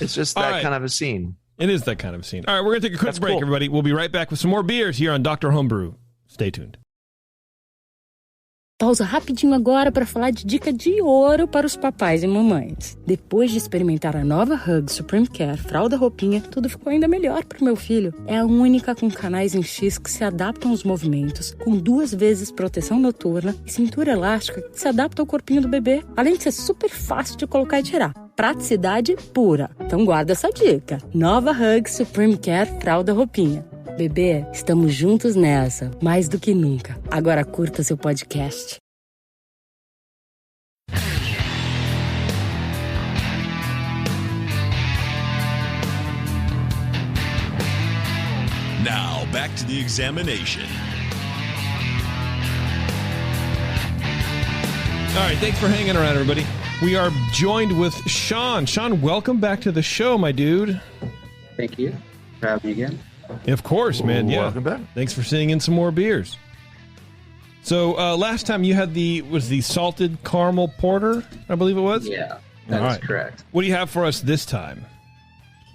it's just that kind of a scene. It is that kind of scene. All right, we're going to take a quick break, everybody. We'll be right back with some more beers here on Dr. Homebrew. Stay tuned. Pausa rapidinho agora para falar de dica de ouro para os papais e mamães. Depois de experimentar a nova Hug Supreme Care fralda roupinha, tudo ficou ainda melhor para o meu filho. É a única com canais em X que se adaptam aos movimentos, com 2 vezes proteção noturna e cintura elástica que se adapta ao corpinho do bebê, além de ser super fácil de colocar e tirar. praticidade pura. Então guarda essa dica. Nova Hug Supreme Care Fralda Roupinha. Bebê, estamos juntos nessa, mais do que nunca. Agora curta seu podcast. Now, back to the examination. All right, thanks for hanging around, everybody. We are joined with Sean. Sean, welcome back to the show, my dude. Thank you for having me again. Of course, man. Yeah. Welcome back. Thanks for sending in some more beers. So last time you had the salted caramel porter, I believe it was? Yeah, that's correct. What do you have for us this time?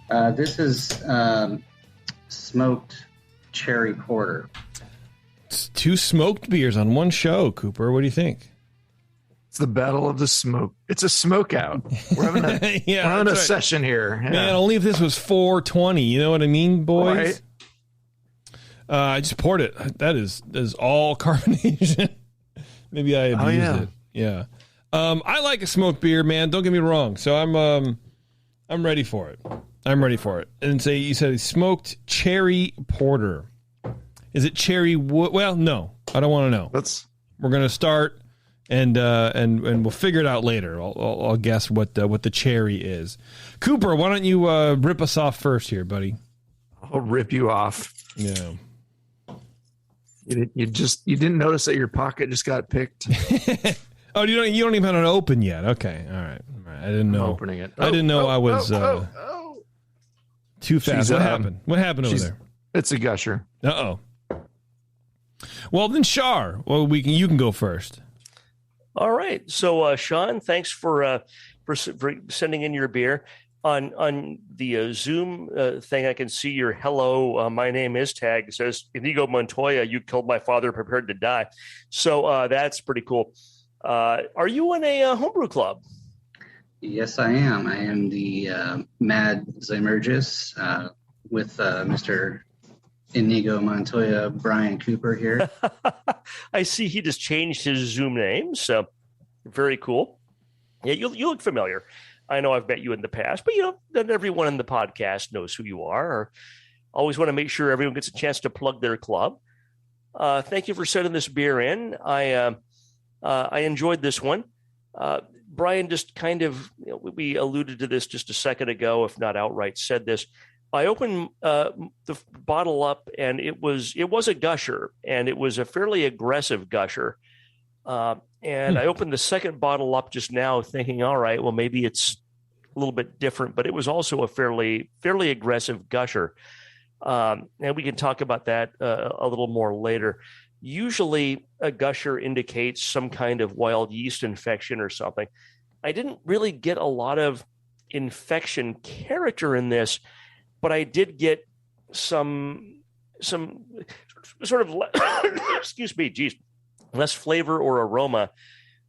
This is smoked cherry porter. It's 2 smoked beers on one show, Cooper. What do you think? It's the battle of the smoke. It's a smoke out. We're having a session here. Yeah. Man, only if this was 420. You know what I mean, boys? Right. I just poured it. That is all carbonation. Maybe I abused it. Yeah. I like a smoked beer, man. Don't get me wrong. So I'm ready for it. And you said a smoked cherry porter. Is it cherry wood? Well, no. I don't want to know. We're gonna start. And we'll figure it out later. I'll guess what the cherry is. Cooper, why don't you rip us off first here, buddy? I'll rip you off. Yeah. You didn't notice that your pocket just got picked. Oh, you don't even have it open yet. Okay, all right. I didn't know. I'm opening it. I didn't know I was too fast. What happened? What happened over there? It's a gusher. Uh-oh. Well then, Shar. Well, you can go first. All right. So, Sean, thanks for sending in your beer. On the Zoom thing, I can see your hello, my name is tag. It says, Inigo Montoya, you killed my father, prepared to die. So that's pretty cool. Are you in a homebrew club? Yes, I am. I am the Mad Zymergus with Mr. Inigo Montoya, Brian Cooper here. I see he just changed his Zoom name, so very cool. Yeah, you look familiar. I know I've met you in the past, but not everyone in the podcast knows who you are. Or always want to make sure everyone gets a chance to plug their club. Thank you for sending this beer in. I enjoyed this one. Brian just kind of, we alluded to this just a second ago, if not outright said this. I opened the bottle up, and it was a gusher, and it was a fairly aggressive gusher. And I opened the second bottle up just now, thinking, all right, well, maybe it's a little bit different, but it was also a fairly aggressive gusher. And we can talk about that a little more later. Usually, a gusher indicates some kind of wild yeast infection or something. I didn't really get a lot of infection character in this. But I did get some sort of less flavor or aroma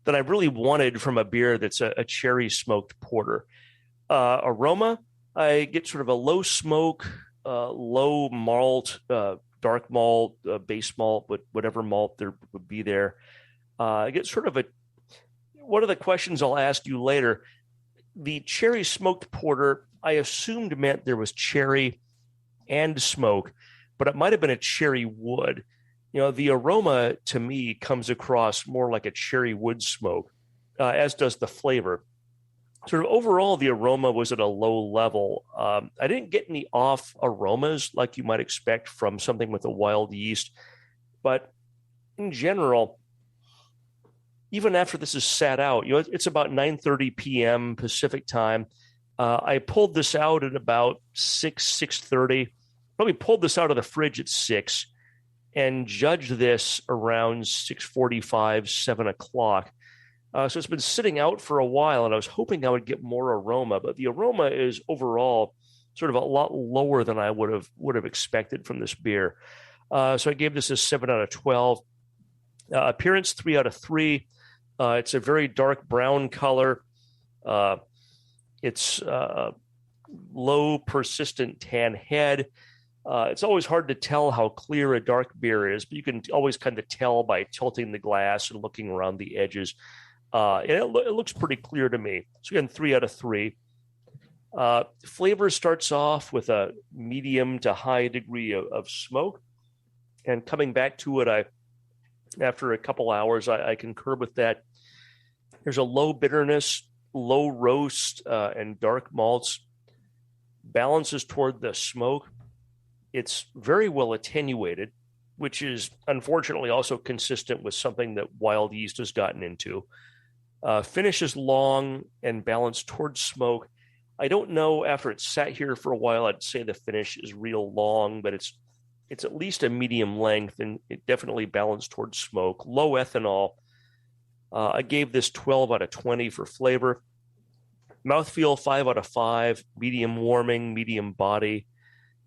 that I really wanted from a beer that's a cherry smoked porter. Aroma, I get sort of a low smoke, low malt, dark malt, base malt, whatever malt there would be there. I get sort of one of the questions I'll ask you later. The cherry smoked porter, I assumed meant there was cherry and smoke, but it might have been a cherry wood. The aroma to me comes across more like a cherry wood smoke, as does the flavor. Sort of overall, the aroma was at a low level. I didn't get any off aromas like you might expect from something with a wild yeast, but in general, even after this is sat out, it's about 9:30 p.m. Pacific time. I pulled this out at about 6:30. Probably pulled this out of the fridge at 6 and judged this around 6:45, 7 o'clock. So it's been sitting out for a while, and I was hoping I would get more aroma, but the aroma is overall sort of a lot lower than I would have expected from this beer. So I gave this a 7 out of 12. Appearance 3 out of 3. It's a very dark brown color. It's low persistent tan head. It's always hard to tell how clear a dark beer is, but you can always kind of tell by tilting the glass and looking around the edges. And it looks pretty clear to me. So again, 3 out of 3. Flavor starts off with a medium to high degree of smoke, and coming back to it, after a couple hours, I concur with that. There's a low bitterness, low roast, and dark malts, balances toward the smoke. It's very well attenuated, which is unfortunately also consistent with something that wild yeast has gotten into. Finish is long and balanced towards smoke. I don't know, after it's sat here for a while, I'd say the finish is real long, but it's at least a medium length, and it definitely balanced towards smoke. Low ethanol. I gave this 12 out of 20 for flavor. Mouthfeel, 5 out of 5. Medium warming, medium body,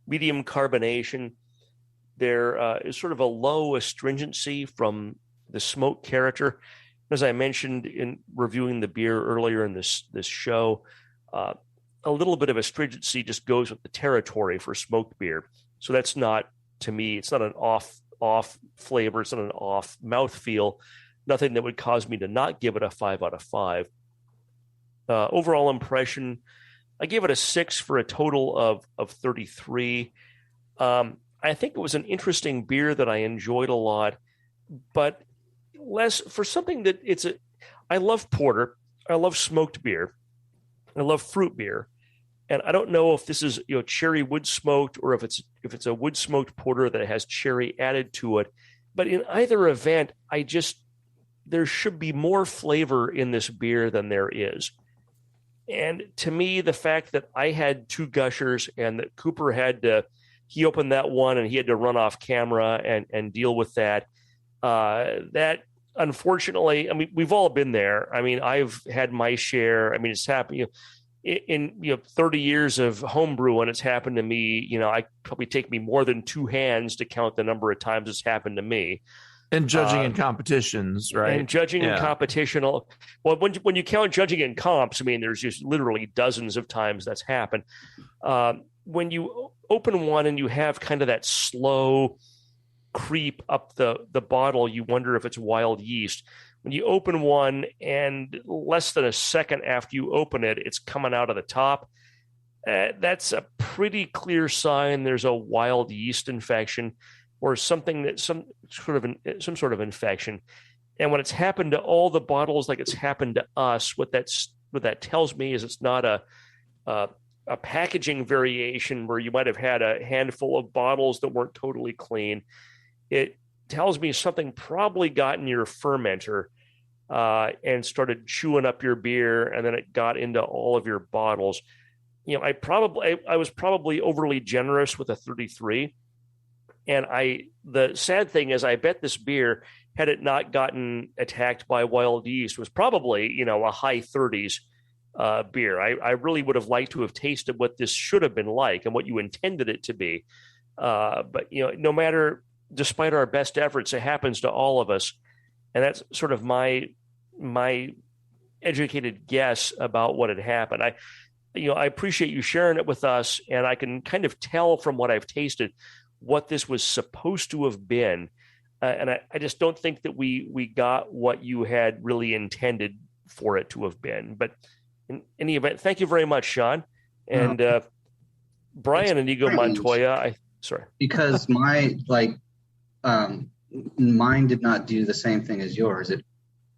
medium carbonation. There is sort of a low astringency from the smoke character. As I mentioned in reviewing the beer earlier in this show, a little bit of astringency just goes with the territory for smoked beer. So that's not, to me, it's not an off flavor. It's not an off mouthfeel. Nothing that would cause me to not give it a 5 out of 5. Overall impression, I gave it a 6 for a total of 33. I think it was an interesting beer that I enjoyed a lot, but less for something that I love porter. I love smoked beer. I love fruit beer. And I don't know if this is, cherry wood smoked, or if it's a wood smoked porter that has cherry added to it. But in either event, there should be more flavor in this beer than there is. And to me, the fact that I had 2 gushers and that Cooper he opened that one and he had to run off camera and deal with that. That unfortunately, I mean, we've all been there. I mean, I've had my share. I mean, it's happened in 30 years of homebrew, and it's happened to me. I probably take me more than 2 hands to count the number of times it's happened to me. And judging in competitions, right? And judging in competition. Well, when you count judging in comps, I mean, there's just literally dozens of times that's happened. When you open one and you have kind of that slow creep up the bottle, you wonder if it's wild yeast. When you open one and less than a second after you open it, it's coming out of the top. That's a pretty clear sign there's a wild yeast infection, or something that some sort of infection. And when it's happened to all the bottles like it's happened to us, what that tells me is it's not a packaging variation where you might have had a handful of bottles that weren't totally clean. It tells me something probably got in your fermenter and started chewing up your beer, and then it got into all of your bottles. I was probably overly generous with a 33. And the sad thing is, I bet this beer, had it not gotten attacked by wild yeast, was probably, a high 30s beer. I really would have liked to have tasted what this should have been like and what you intended it to be. But, no matter, despite our best efforts, it happens to all of us. And that's sort of my educated guess about what had happened. I appreciate you sharing it with us, and I can kind of tell from what I've tasted what this was supposed to have been. And I just don't think that we got what you had really intended for it to have been. But in any event, thank you very much, Sean. And Brian Inigo Montoya, because mine did not do the same thing as yours. It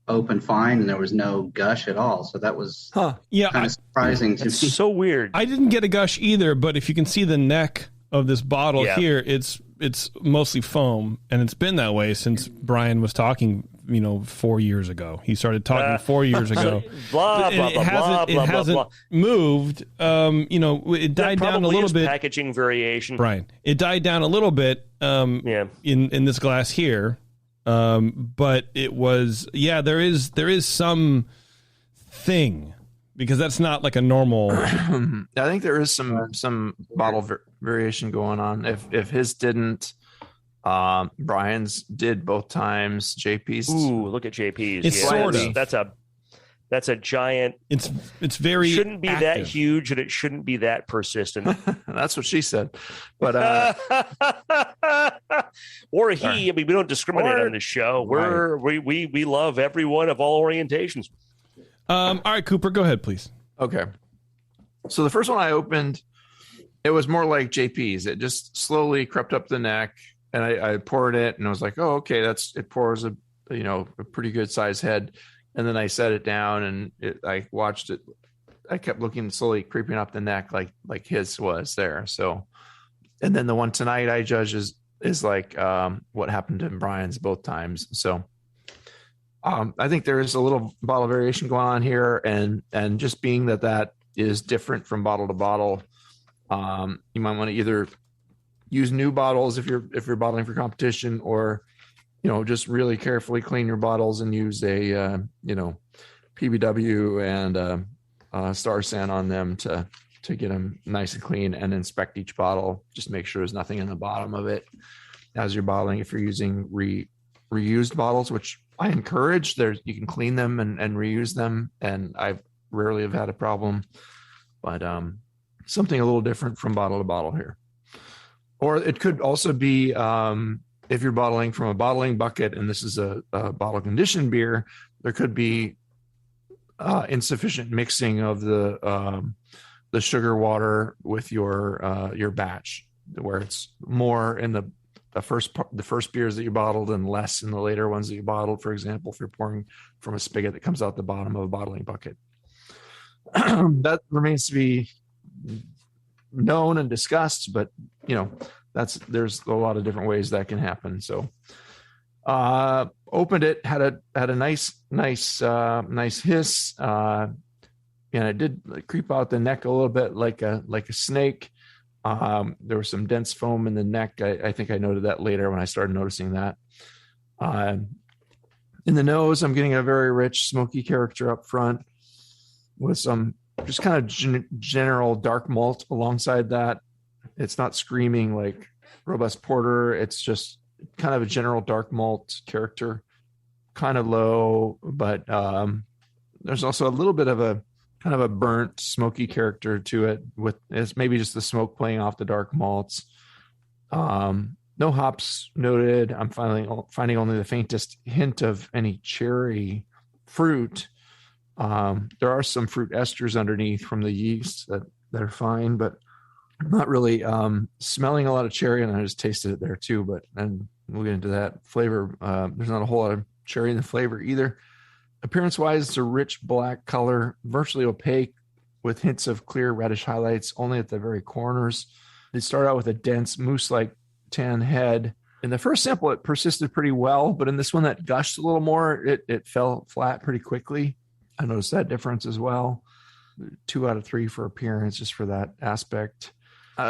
opened fine and there was no gush at all. So that was kind of surprising to me. So weird. I didn't get a gush either, but if you can see the neck of this bottle here, it's mostly foam, and it's been that way since Brian was talking 4 years ago. He started talking 4 years ago. It hasn't moved. It died down a little bit. Packaging variation, Brian. It died down a little bit. In this glass here, but it was there is some thing, because that's not like a normal. I think there is some bottle variation going on. If his didn't, Brian's did both times. JP's. Ooh, look at JP's. It's sort of. That's a giant. It's very. Shouldn't be active. That huge, and it shouldn't be that persistent. That's what she said. But or he. I mean, we don't discriminate on this show. We love everyone of all orientations. All right, Cooper, go ahead, please. Okay. So the first one I opened, it was more like JP's. It just slowly crept up the neck, and I poured it, and I was like, oh, okay, it pours a pretty good size head. And then I set it down, and I watched it. I kept looking, slowly creeping up the neck, like his was there. So, and then the one tonight I judge is like what happened to Brian's both times. So, I think there is a little bottle variation going on here, and just being that is different from bottle to bottle. You might want to either use new bottles if you're bottling for competition, or just really carefully clean your bottles and use a PBW and Star San on them to get them nice and clean, and inspect each bottle. Just make sure there's nothing in the bottom of it as you're bottling. If you're using reused bottles, which I encourage, you can clean them and reuse them, and I rarely have had a problem. But something a little different from bottle to bottle here. Or it could also be if you're bottling from a bottling bucket, and this is a bottle conditioned beer, there could be insufficient mixing of the sugar water with your batch, where it's more in the first beers that you bottled and less in the later ones that you bottled. For example, if you're pouring from a spigot that comes out the bottom of a bottling bucket. That remains to be known and discussed, but there's a lot of different ways that can happen. So opened it, had a nice hiss, and it did creep out the neck a little bit like a snake. There was some dense foam in the neck. I think I noted that later when I started noticing that. In the nose, I'm getting a very rich smoky character up front with some just kind of general dark malt alongside that. It's not screaming like robust porter. It's just kind of a general dark malt character, kind of low, but there's also a little bit of a kind of a burnt smoky character to it, with it's maybe just the smoke playing off the dark malts. No hops noted. I'm finding only the faintest hint of any cherry fruit. There are some fruit esters underneath from the yeast that are fine, but I'm not really smelling a lot of cherry, and I just tasted it there too. But then we'll get into that flavor. There's not a whole lot of cherry in the flavor either. Appearance-wise, it's a rich black color, virtually opaque, with hints of clear reddish highlights only at the very corners. They start out with a dense mousse-like tan head. In the first sample, it persisted pretty well, but in this one that gushed a little more, it fell flat pretty quickly. I noticed that difference as well. 2 out of 3 for appearance, just for that aspect.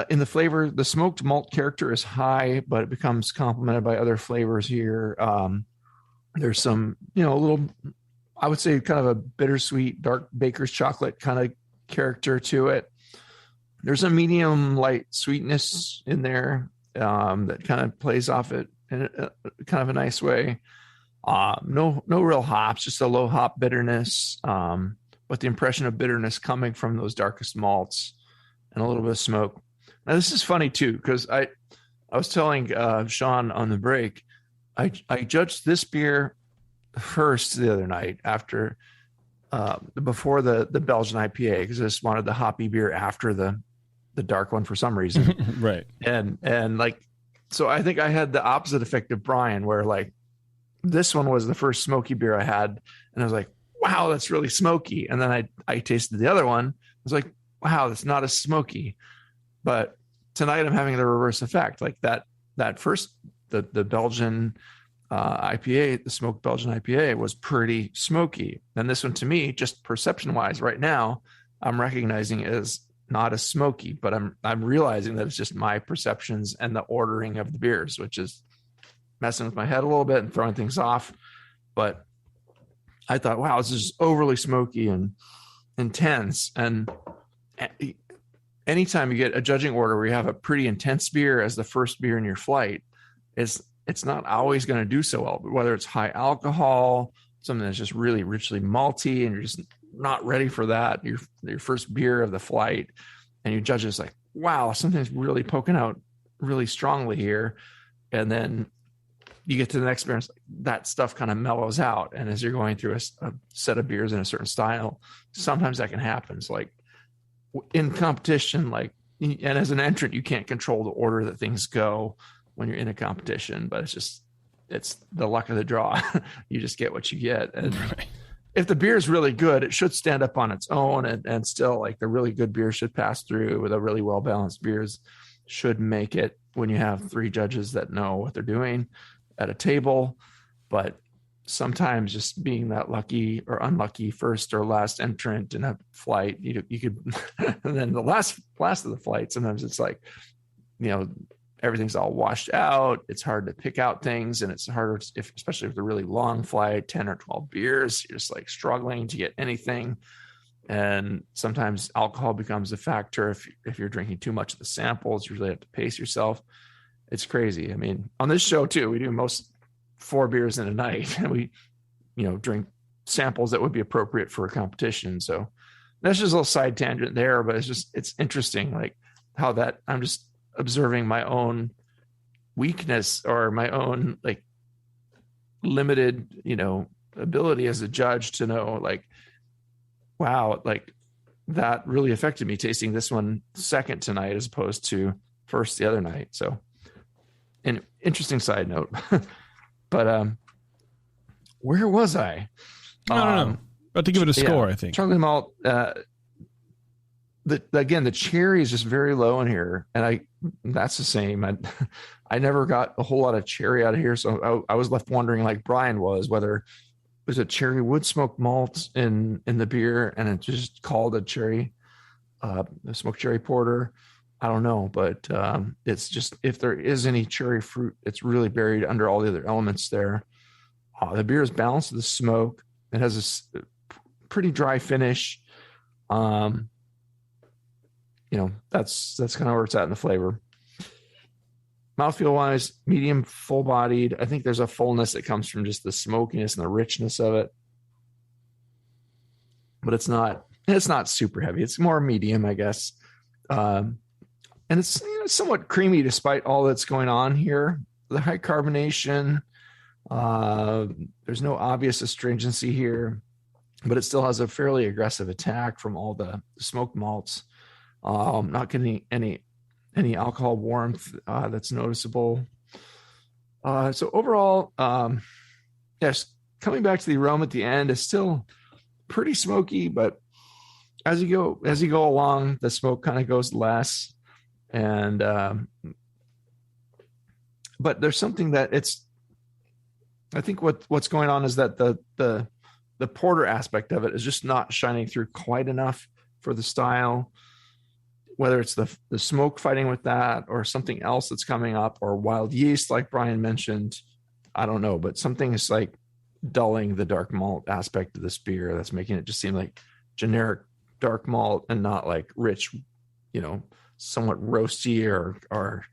In the flavor, the smoked malt character is high, but it becomes complemented by other flavors here. There's some, a little, I would say, kind of a bittersweet, dark baker's chocolate kind of character to it. There's a medium light sweetness in there that kind of plays off it in a kind of a nice way. No real hops, just a low hop bitterness, but the impression of bitterness coming from those darkest malts and a little bit of smoke. Now, this is funny too, because I was telling Sean on the break, I judged this beer first the other night before the Belgian IPA, because I just wanted the hoppy beer after the dark one for some reason. Right. And like, so I think I had the opposite effect of Brian, where like this one was the first smoky beer I had, and I was like, wow, that's really smoky. And then I tasted the other one. I was like, wow, that's not as smoky. But tonight I'm having the reverse effect. Like that first, the Belgian IPA, the smoked Belgian IPA, was pretty smoky. And this one, to me, just perception wise right now, I'm recognizing it as not as smoky, but I'm realizing that it's just my perceptions and the ordering of the beers, which is messing with my head a little bit and throwing things off. But I thought, wow, this is overly smoky and intense. And anytime you get a judging order where you have a pretty intense beer as the first beer in your flight, it's not always going to do so well. But whether it's high alcohol, something that's just really richly malty, and you're just not ready for that, your first beer of the flight, and your judge is like, wow, something's really poking out really strongly here. And then you get to the next beer, and that stuff kind of mellows out. And as you're going through a set of beers in a certain style, sometimes that can happen. It's like in competition, like, and as an entrant, you can't control the order that things go when you're in a competition, but it's the luck of the draw. You just get what you get. And if the beer is really good, it should stand up on its own, and still, like, the really good beer should pass through. With a really well-balanced beers should make it when you have 3 judges that know what they're doing at a table. But sometimes just being that lucky or unlucky first or last entrant in a flight, you could, and then the last of the flight, sometimes it's like, everything's all washed out. It's hard to pick out things, and it's harder especially if the really long flight, 10 or 12 beers, you're just like struggling to get anything. And sometimes alcohol becomes a factor. If you're drinking too much of the samples, you really have to pace yourself. It's crazy. I mean, on this show too, we do most 4 beers in a night, and we, drink samples that would be appropriate for a competition. So that's just a little side tangent there, but it's interesting, like how that I'm just observing my own weakness or my own like limited, ability as a judge to know, like, wow, like that really affected me tasting this one second tonight as opposed to first the other night. So an interesting side note. But where was I? I don't know. About to give it a score, I think. Chocolate malt. The cherry is just very low in here, and that's the same. I never got a whole lot of cherry out of here, so I was left wondering, like Brian was, whether there's a cherry wood smoked malt in the beer, and it's just called a cherry, the smoked cherry porter. I don't know, but it's just, if there is any cherry fruit, it's really buried under all the other elements there. The beer is balanced with the smoke. It has a pretty dry finish. That's kind of where it's at in the flavor. Mouthfeel wise, medium, full bodied. I think there's a fullness that comes from just the smokiness and the richness of it, but it's not super heavy. It's more medium, I guess. And it's somewhat creamy despite all that's going on here. The high carbonation, there's no obvious astringency here, but it still has a fairly aggressive attack from all the smoked malts. Not getting any alcohol warmth that's noticeable. So overall, yes, coming back to the aroma at the end is still pretty smoky, but as you go along, the smoke kind of goes less. And but there's something that I think what's going on is that the porter aspect of it is just not shining through quite enough for the style, whether it's the smoke fighting with that or something else that's coming up, or wild yeast like Brian mentioned. I don't know, but something is like dulling the dark malt aspect of this beer that's making it just seem like generic dark malt and not like rich, somewhat roasty or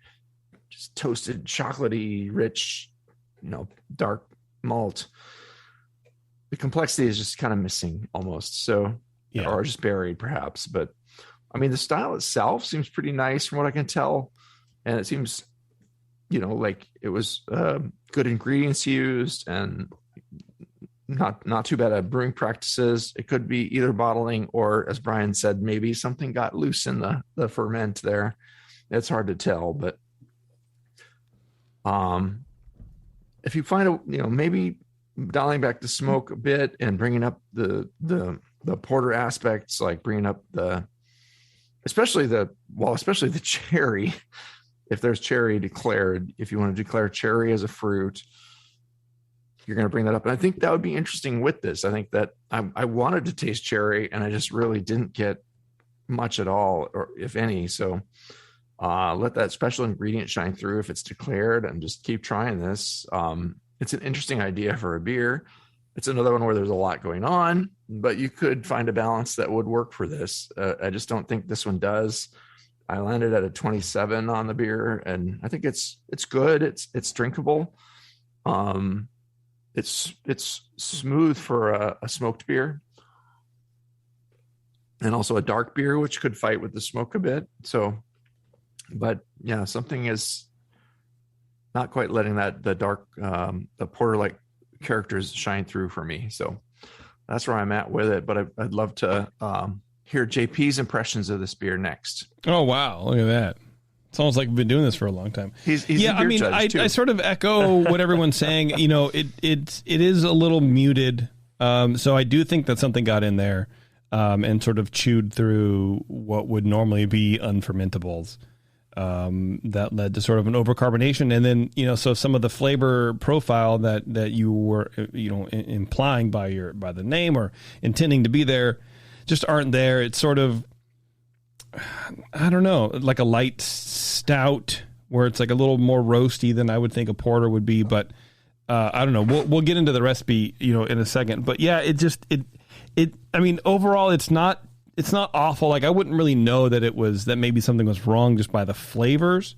just toasted chocolatey rich, dark malt. The complexity is just kind of missing almost. So, or just buried perhaps. But I mean, the style itself seems pretty nice from what I can tell. And it seems, like it was good ingredients used and not too bad at brewing practices. It could be either bottling or, as Brian said, maybe something got loose in the ferment there. It's hard to tell, but if you find maybe dialing back the smoke a bit and bringing up the porter aspects, like bringing up especially the cherry, if there's cherry declared, if you want to declare cherry as a fruit, you're going to bring that up. And I think that would be interesting with this. I think that I wanted to taste cherry and I just really didn't get much at all, or if any. So let that special ingredient shine through if it's declared, and just keep trying this. It's an interesting idea for a beer. It's another one where there's a lot going on, but you could find a balance that would work for this. I just don't think this one does. I landed at a 27 on the beer, and I think it's good. It's drinkable. It's smooth for a smoked beer, and also a dark beer, which could fight with the smoke a bit. So, but yeah, something is not quite letting the dark, the porter-like characters shine through for me. So that's where I'm at with it. But I'd love to hear JP's impressions of this beer next. Oh, wow. Look at that. It's almost like we've been doing this for a long time. He's a beer judge, too. I sort of echo what everyone's saying. You know, it is a little muted. So I do think that something got in there and sort of chewed through what would normally be unfermentables. That led to sort of an overcarbonation. And then, you know, so some of the flavor profile that you were, you know, implying by the name or intending to be there just aren't there. It's sort of, I don't know, like a light stout where it's like a little more roasty than I would think a porter would be. But I don't know. We'll get into the recipe, you know, in a second. But yeah, I mean, overall, it's not awful. Like I wouldn't really know that maybe something was wrong just by the flavors.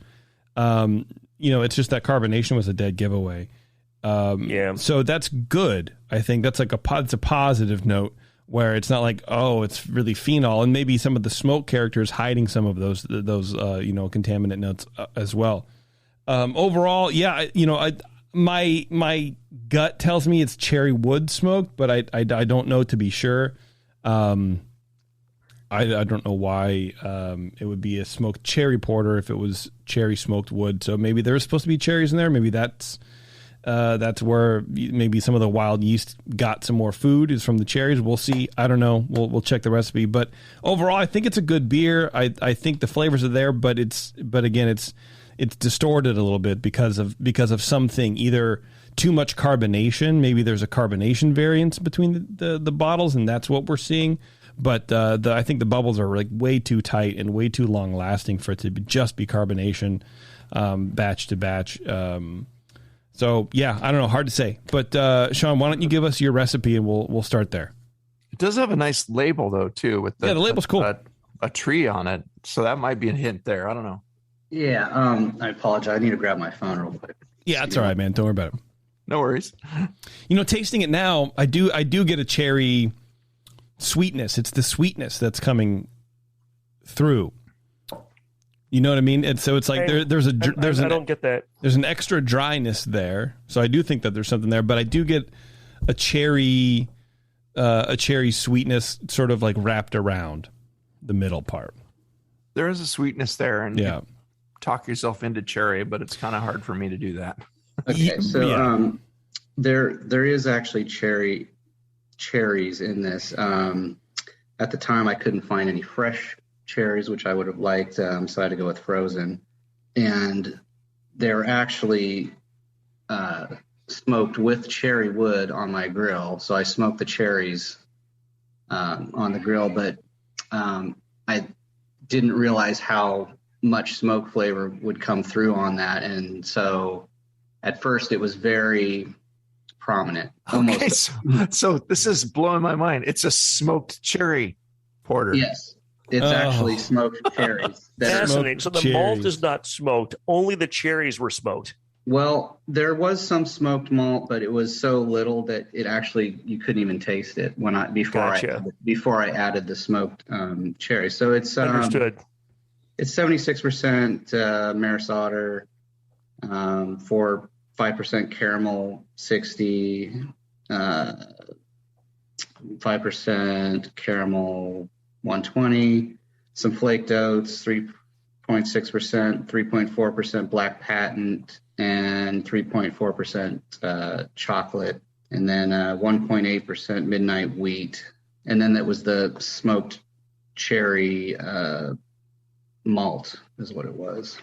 You know, it's just that carbonation was a dead giveaway. Yeah. So that's good. I think that's like it's a positive note where it's not like, oh, it's really phenol, and maybe some of the smoke characters hiding some of those you know, contaminant notes as well. Overall, yeah, you know, my gut tells me it's cherry wood smoked, but I don't know to be sure. I don't know why it would be a smoked cherry porter if it was cherry smoked wood. So maybe there's supposed to be cherries in there. Maybe that's where maybe some of the wild yeast got some more food is from the cherries. We'll see. I don't know. We'll check the recipe. But overall, I think it's a good beer. I think the flavors are there, but again, it's distorted a little bit because of something, either too much carbonation. Maybe there's a carbonation variance between the bottles, and that's what we're seeing. But I think the bubbles are like way too tight and way too long lasting for it to just be carbonation, batch to batch. So yeah, I don't know, hard to say. But Sean, why don't you give us your recipe and we'll start there. It does have a nice label though too, with the label's cool. A tree on it, so that might be a hint there. I don't know. Yeah, I apologize. I need to grab my phone real quick. Yeah, that's all right, man. Don't worry about it. No worries. You know, tasting it now, I do get a cherry sweetness. It's the sweetness that's coming through. You know what I mean? And so it's like I don't get that. There's an extra dryness there, so I do think that there's something there. But I do get a cherry sweetness, sort of like wrapped around the middle part. There is a sweetness there, and yeah, you talk yourself into cherry, but it's kind of hard for me to do that. Okay, so there is actually cherries in this. At the time, I couldn't find any fresh cherries, which I would have liked, so I had to go with frozen. And they're actually smoked with cherry wood on my grill. So I smoked the cherries on the grill, but I didn't realize how much smoke flavor would come through on that. And so at first it was very prominent. Okay, so this is blowing my mind. It's a smoked cherry porter. Yes. It's actually smoked cherries. Fascinating. So the malt is not smoked. Only the cherries were smoked. Well, there was some smoked malt, but it was so little that it actually, you couldn't even taste it before I added the smoked cherries. So it's understood. It's 76% Maris Otter, 5% caramel, 60, 5% caramel, 120, some flaked oats, 3.6%, 3.4% black patent, and 3.4% chocolate, and then 1.8% midnight wheat. And then that was the smoked cherry malt is what it was,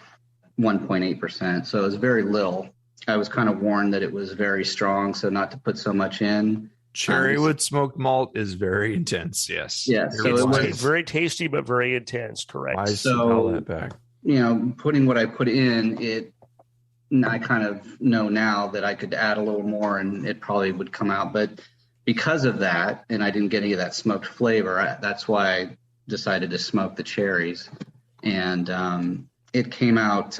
1.8%. So it was very little. I was kind of warned that it was very strong, so not to put so much in. Cherry wood smoked malt is very intense. Yes. Yeah. So it was very tasty, but very intense. Correct. So that back. You know, putting what I put in, I kind of know now that I could add a little more and it probably would come out. But because of that, and I didn't get any of that smoked flavor, that's why I decided to smoke the cherries. And it came out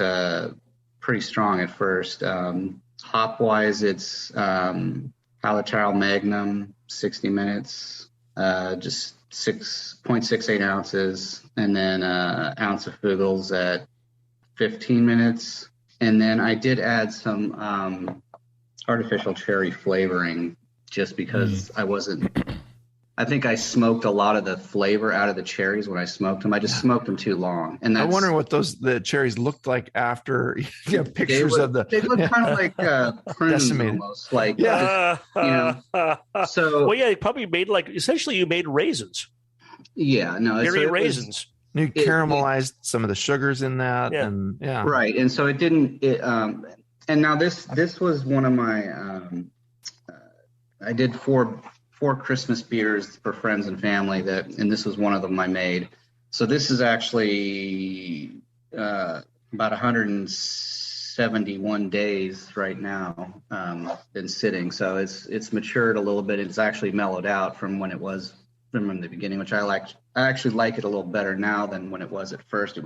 pretty strong at first. Hop wise, it's Palatine Magnum, 60 minutes, just 6.68 ounces, and then ounce of Fugels at 15 minutes. And then I did add some artificial cherry flavoring just because I wasn't I think I smoked a lot of the flavor out of the cherries when I smoked them. I just smoked them too long. And I'm wondering what the cherries looked like after you have pictures of the. They look kind of like prunes almost, like So well, yeah, they probably made essentially you made raisins. Yeah, no, berry raisins. You caramelized some of the sugars in that, and right. And so it didn't. And now this was one of my. I did four Christmas beers for friends and family and this was one of them I made. So this is actually about 171 days right now, been sitting. So it's matured a little bit. It's actually mellowed out from when it was from the beginning, which I actually like it a little better now than when it was at first.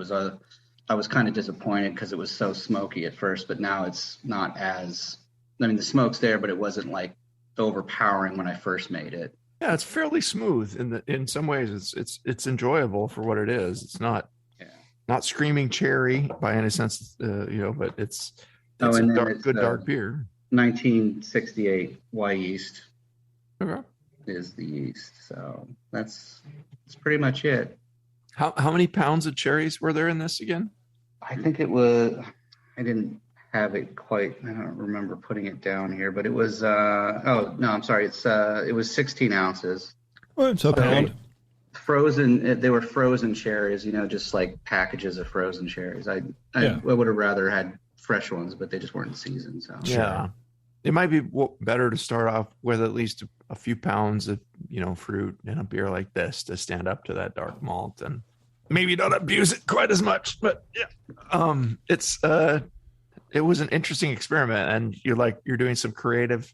I was kind of disappointed because it was so smoky at first, but now it's not as, the smoke's there, but it wasn't like overpowering when I first made it. Yeah, it's fairly smooth in some ways. It's enjoyable for what it is. It's not screaming cherry by any sense, but it's good dark beer. 1968 Y yeast. Okay. Is the yeast, so that's pretty much it. How many pounds of cherries were there in this again? I think it was. I didn't have it quite. I don't remember putting it down here, but it was. Oh no, I'm sorry. It was 16 ounces. Well, it's a pound. Frozen. They were frozen cherries. Just like packages of frozen cherries. I would have rather had fresh ones, but they just weren't in season. So yeah. It might be better to start off with at least a few pounds of, fruit in a beer like this to stand up to that dark malt, and maybe don't abuse it quite as much. But yeah, it was an interesting experiment, and you're doing some creative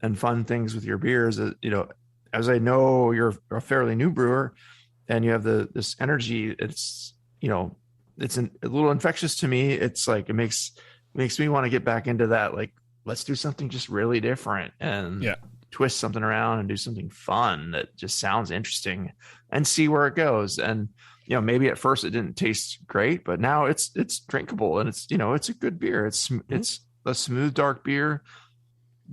and fun things with your beers. As I know, you're a fairly new brewer, and you have this energy. It's it's a little infectious to me. It's like it makes me want to get back into that. Like, let's do something just really different and twist something around and do something fun that just sounds interesting and see where it goes. And, maybe at first it didn't taste great, but now it's drinkable and it's a good beer. It's a smooth, dark beer.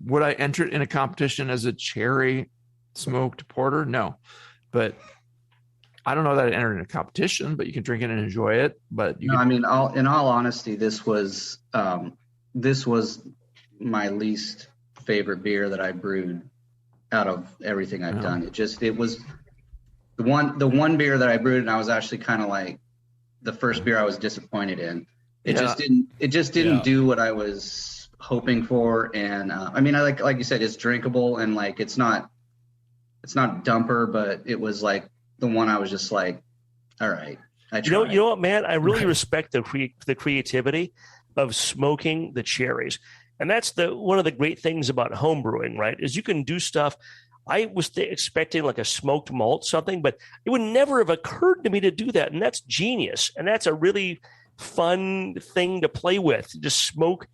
Would I enter it in a competition as a cherry smoked porter? No, but I don't know that I entered in a competition, but you can drink it and enjoy it. But in all honesty, this was my least favorite beer that I brewed out of everything I've done. It was the one beer that I brewed, and I was actually kind of like the first beer I was disappointed in. It just didn't do what I was hoping for. And I like you said, it's drinkable and like it's not dumper, but it was like the one I was just like, all right. You know what, man? I really respect the creativity of smoking the cherries. And that's one of the great things about home brewing, right? Is you can do stuff. I was expecting like a smoked malt something, but it would never have occurred to me to do that. And that's genius. And that's a really fun thing to play with, just smoke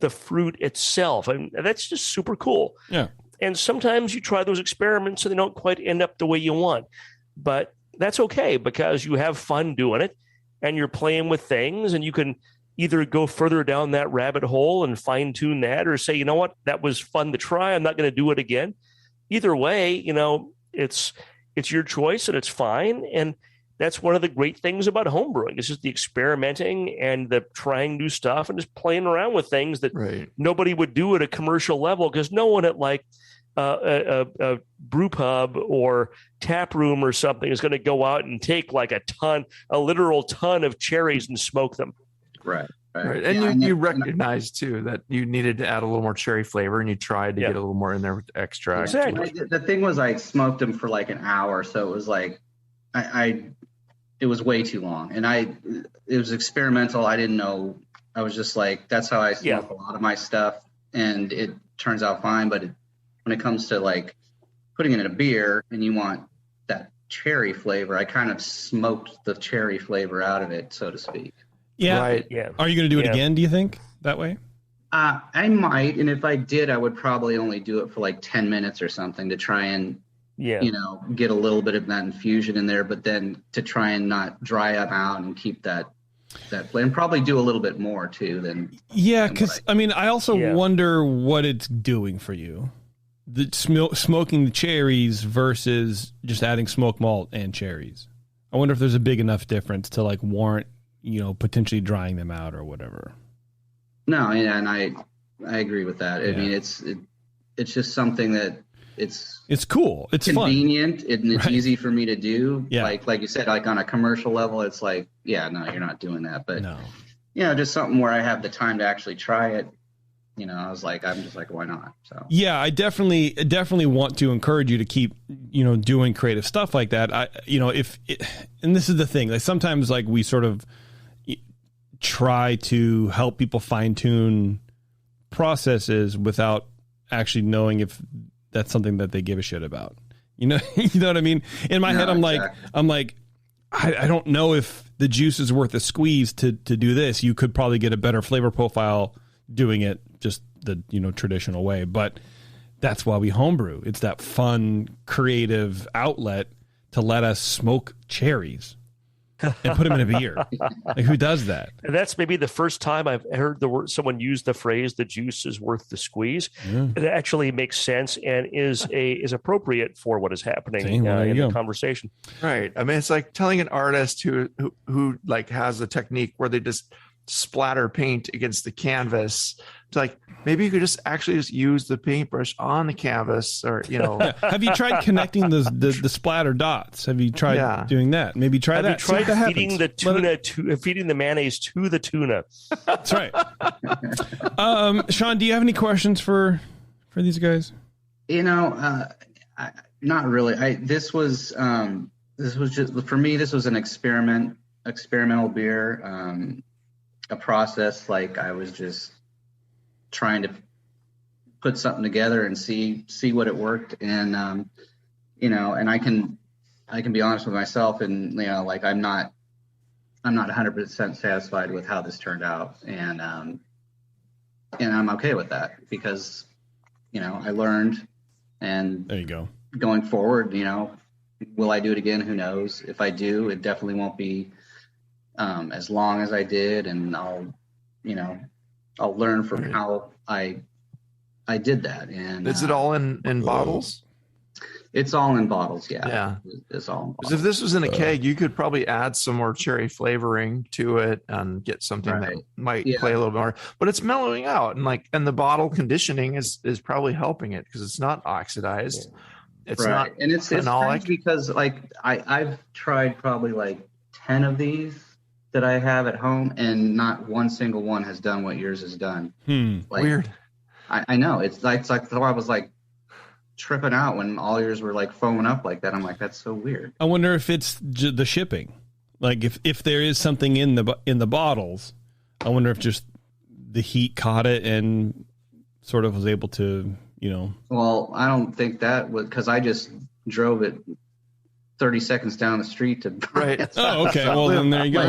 the fruit itself. And that's just super cool. Yeah. And sometimes you try those experiments and they don't quite end up the way you want. But that's okay because you have fun doing it and you're playing with things, and you can either go further down that rabbit hole and fine tune that, or say, you know what, that was fun to try. I'm not going to do it again. Either way, it's your choice and it's fine. And that's one of the great things about homebrewing. It's just the experimenting and the trying new stuff and just playing around with things that nobody would do at a commercial level, because no one at like a brew pub or tap room or something is going to go out and take like a literal ton of cherries and smoke them. Right. And you recognized too that you needed to add a little more cherry flavor, and you tried to get a little more in there with extract. Exactly. The thing was, I smoked them for like an hour, so it was like it was way too long, and it was experimental. I didn't know. I was just like, that's how I smoke a lot of my stuff, and it turns out fine. But when it comes to like putting it in a beer and you want that cherry flavor, I kind of smoked the cherry flavor out of it, so to speak. Yeah. Right. Yeah. Are you going to do it again, do you think, that way? I might. And if I did, I would probably only do it for like 10 minutes or something to try and, get a little bit of that infusion in there, but then to try and not dry them out and keep that flavor, and probably do a little bit more too than. Yeah. Because I also wonder what it's doing for you. smoking the cherries versus just adding smoked malt and cherries. I wonder if there's a big enough difference to like warrant, potentially drying them out or whatever. No, and I agree with that. I mean, it's just something that it's cool. It's convenient fun. And it's easy for me to do. Yeah. Like you said, like on a commercial level, it's like, yeah, no, you're not doing that. But no. Just something where I have the time to actually try it. I'm just like, why not? So yeah, I definitely want to encourage you to keep, doing creative stuff like that. And this is the thing, like sometimes like we sort of try to help people fine tune processes without actually knowing if that's something that they give a shit about. You know what I mean? In my head, I'm like, I don't know if the juice is worth a squeeze to do this. You could probably get a better flavor profile doing it just the traditional way, but that's why we homebrew. It's that fun, creative outlet to let us smoke cherries and put them in a beer. Like, who does that? And that's maybe the first time I've heard someone use the phrase "the juice is worth the squeeze." Yeah. It actually makes sense and is appropriate for what is happening in the conversation. Right. I mean, it's like telling an artist who like has a technique where they just splatter paint against the canvas. It's like, maybe you could just use the paintbrush on the canvas, or Have you tried connecting the splatter dots? Have you tried doing that? Maybe try that. Have you tried feeding the tuna feeding the mayonnaise to the tuna? That's right. Sean, do you have any questions for these guys? Not really. This was just, for me, this was an experimental beer, a process. Like, I was just trying to put something together and see what it worked. And, and I can be honest with myself, and, like, I'm not 100% satisfied with how this turned out. And I'm okay with that because, I learned, and there you go. Going forward, will I do it again? Who knows? If I do, it definitely won't be as long as I did, and I'll learn from how I did that. And is it all in bottles? It's all in bottles. Yeah. Yeah. It's all in bottles. Because if this was in a keg, you could probably add some more cherry flavoring to it and get something that might play a little more, but it's mellowing out, and the bottle conditioning is probably helping it because it's not oxidized. Yeah. It's not, and it's strange because like I've tried probably like 10 of these that I have at home, and not one single one has done what yours has done. Like, weird. I know it's like I was like tripping out when all yours were like foaming up like that. I'm like, that's so weird. I wonder if it's the shipping. Like if there is something in the bottles, I wonder if just the heat caught it and sort of was able to, Well, I don't think that was, because I just drove it 30 seconds down the street to buy it. Oh, okay. Well, then there you go.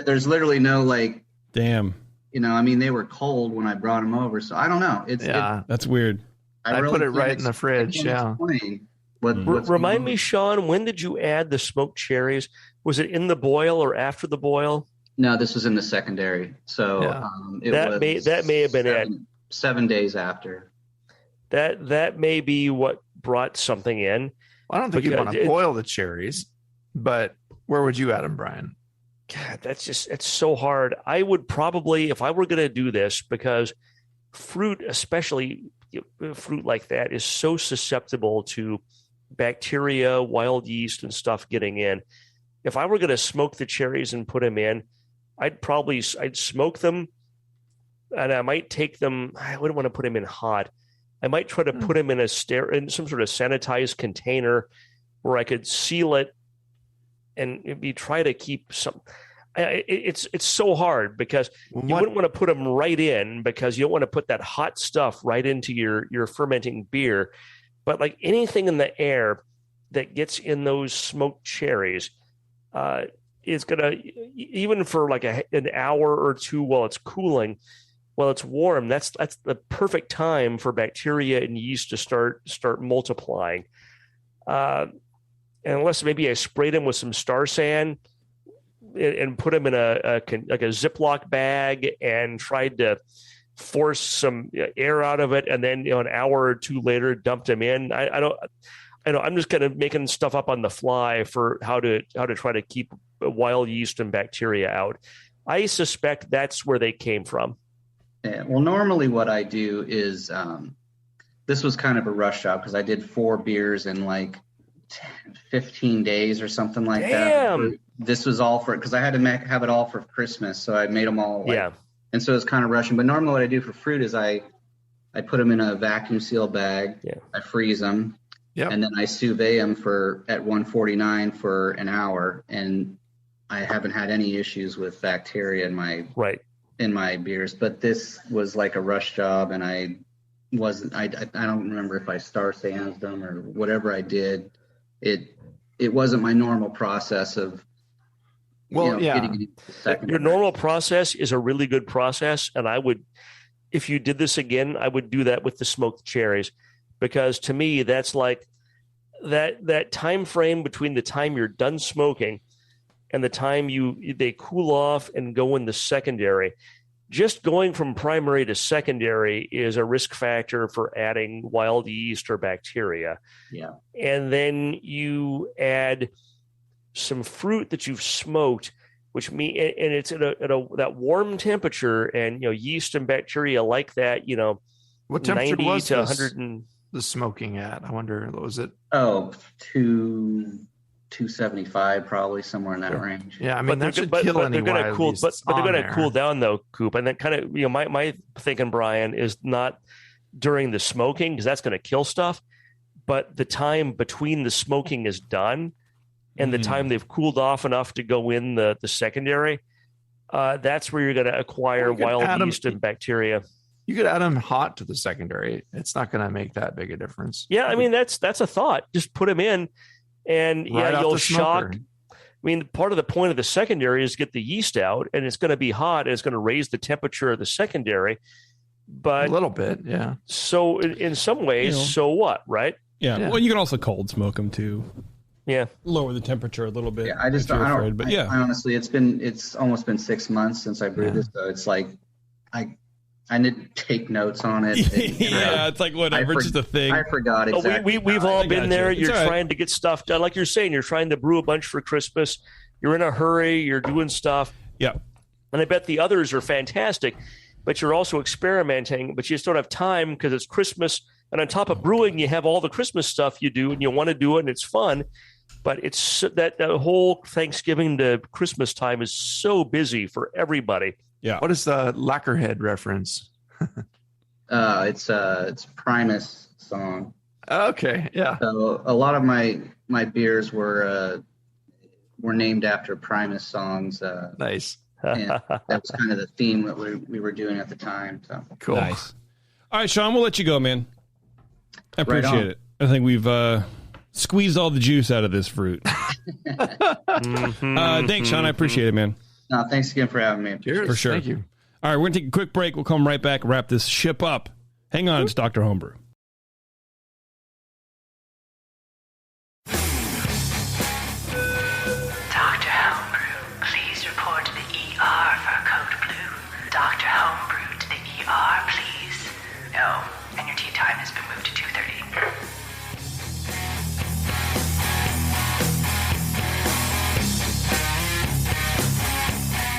There's literally no like. Damn. I mean, they were cold when I brought them over, so I don't know. That's weird. I really put it right in the fridge. Yeah. Remind me, Sean, when did you add the smoked cherries? Was it in the boil or after the boil? No, this was in the secondary. So that may have been 7 days after. That may be what brought something in. Well, I don't think you'd want to boil the cherries, but where would you add them, Brian? God, it's so hard. I would probably, if I were going to do this, because fruit, especially fruit like that, is so susceptible to bacteria, wild yeast, and stuff getting in. If I were going to smoke the cherries and put them in, I'd smoke them, and I might take them. I wouldn't want to put them in hot. I might try to put them in in some sort of sanitized container where I could seal it and maybe try to keep some. It's so hard because you wouldn't want to put them right in, because you don't want to put that hot stuff right into your fermenting beer. But like anything in the air that gets in those smoked cherries is going to, even for like an hour or two while it's cooling, while it's warm, that's the perfect time for bacteria and yeast to start multiplying. And unless maybe I sprayed them with some Star San and put them in a Ziploc bag and tried to forced some air out of it, and then an hour or two later dumped them in. I know I'm just kind of making stuff up on the fly for how to try to keep wild yeast and bacteria out. I suspect that's where they came from. Yeah, well, normally what I do is this was kind of a rush job because I did 4 beers in like 15 days or something like that. This was all for, because I had to have it all for Christmas, so I made them all. And so it's kind of rushing. But normally what I do for fruit is I put them in a vacuum seal bag. I freeze them. And then I sous vide them at 149 for an hour. And I haven't had any issues with bacteria in my beers. But this was like a rush job, and I don't remember if I Star Sans them or whatever I did. It wasn't my normal process of your normal process is a really good process, and I would, if you did this again, I would do that with the smoked cherries, because to me that's like that time frame between the time you're done smoking and the time they cool off and go in the secondary. Just going from primary to secondary is a risk factor for adding wild yeast or bacteria. And then you add some fruit that you've smoked, and it's at that warm temperature, and yeast and bacteria like that. What temperature was to 100 the smoking at? I wonder, what was it? 275, probably somewhere in that range. Yeah, I mean, that should kill any wild yeast. But they're going to cool down though, Coop. And then kind of, my thinking, Brian, is not during the smoking, because that's going to kill stuff, but the time between the smoking is done and the time they've cooled off enough to go in the secondary, that's where you're going to acquire wild yeast and bacteria. You could add them hot to the secondary. It's not going to make that big a difference. Yeah, I mean, that's a thought. Just put them in, and you'll shock. I mean, part of the point of the secondary is get the yeast out, and it's going to be hot, and it's going to raise the temperature of the secondary. But a little bit, yeah. So in some ways, so what, right? Yeah. Well, you can also cold smoke them too. Yeah, lower the temperature a little bit. Yeah, I honestly, it's almost been 6 months since I brewed this, so it's like I need to take notes on it. It's like whatever, it's just a thing. I forgot exactly. We've all been there. You're trying to get stuff done, like you're saying. You're trying to brew a bunch for Christmas. You're in a hurry. You're doing stuff. Yeah, and I bet the others are fantastic, but you're also experimenting. But you just don't have time because it's Christmas, and on top of brewing, you have all the Christmas stuff you do, and you want to do it, and it's fun. But it's that whole Thanksgiving to Christmas time is so busy for everybody. Yeah. What is the Lacquerhead reference? It's Primus song. Okay. Yeah. So a lot of my beers were named after Primus songs. Nice. And that was kind of the theme that we were doing at the time. So cool. Nice. All right, Sean, we'll let you go, man. I appreciate it. I think we've squeezed all the juice out of this fruit. Thanks, Sean. I appreciate it, man. No, thanks again for having me. Cheers. For sure. Thank you. All right, we're going to take a quick break. We'll come right back, wrap this ship up. Hang on, it's Dr. Homebrew. Dr. Homebrew, please report to the ER for code blue. Dr. Homebrew to the ER, please. Oh, and your tea time has been moved to 2:30.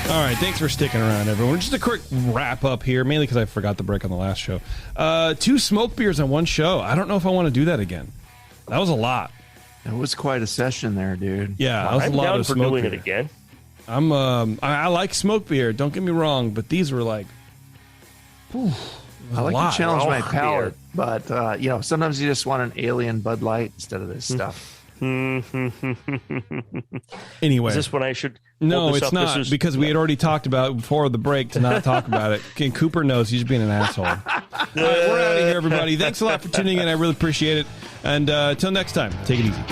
All right, thanks for sticking around, everyone. Just a quick wrap up here, mainly because I forgot the break on the last show. 2 smoke beers on one show. I don't know if I want to do that again. That was a lot. It was quite a session there, dude. Yeah, that was I'm a lot down of for smoke doing beer. it again. I like smoke beer. Don't get me wrong, but these were like, I like to challenge my palate, but sometimes you just want an alien Bud Light instead of this stuff. Anyway, is this when I should? No, it's not, because we had already talked about before the break to not talk about it. Okay, Cooper knows he's being an asshole. All right, we're out of here, everybody. Thanks a lot for tuning in. I really appreciate it. And until next time, take it easy.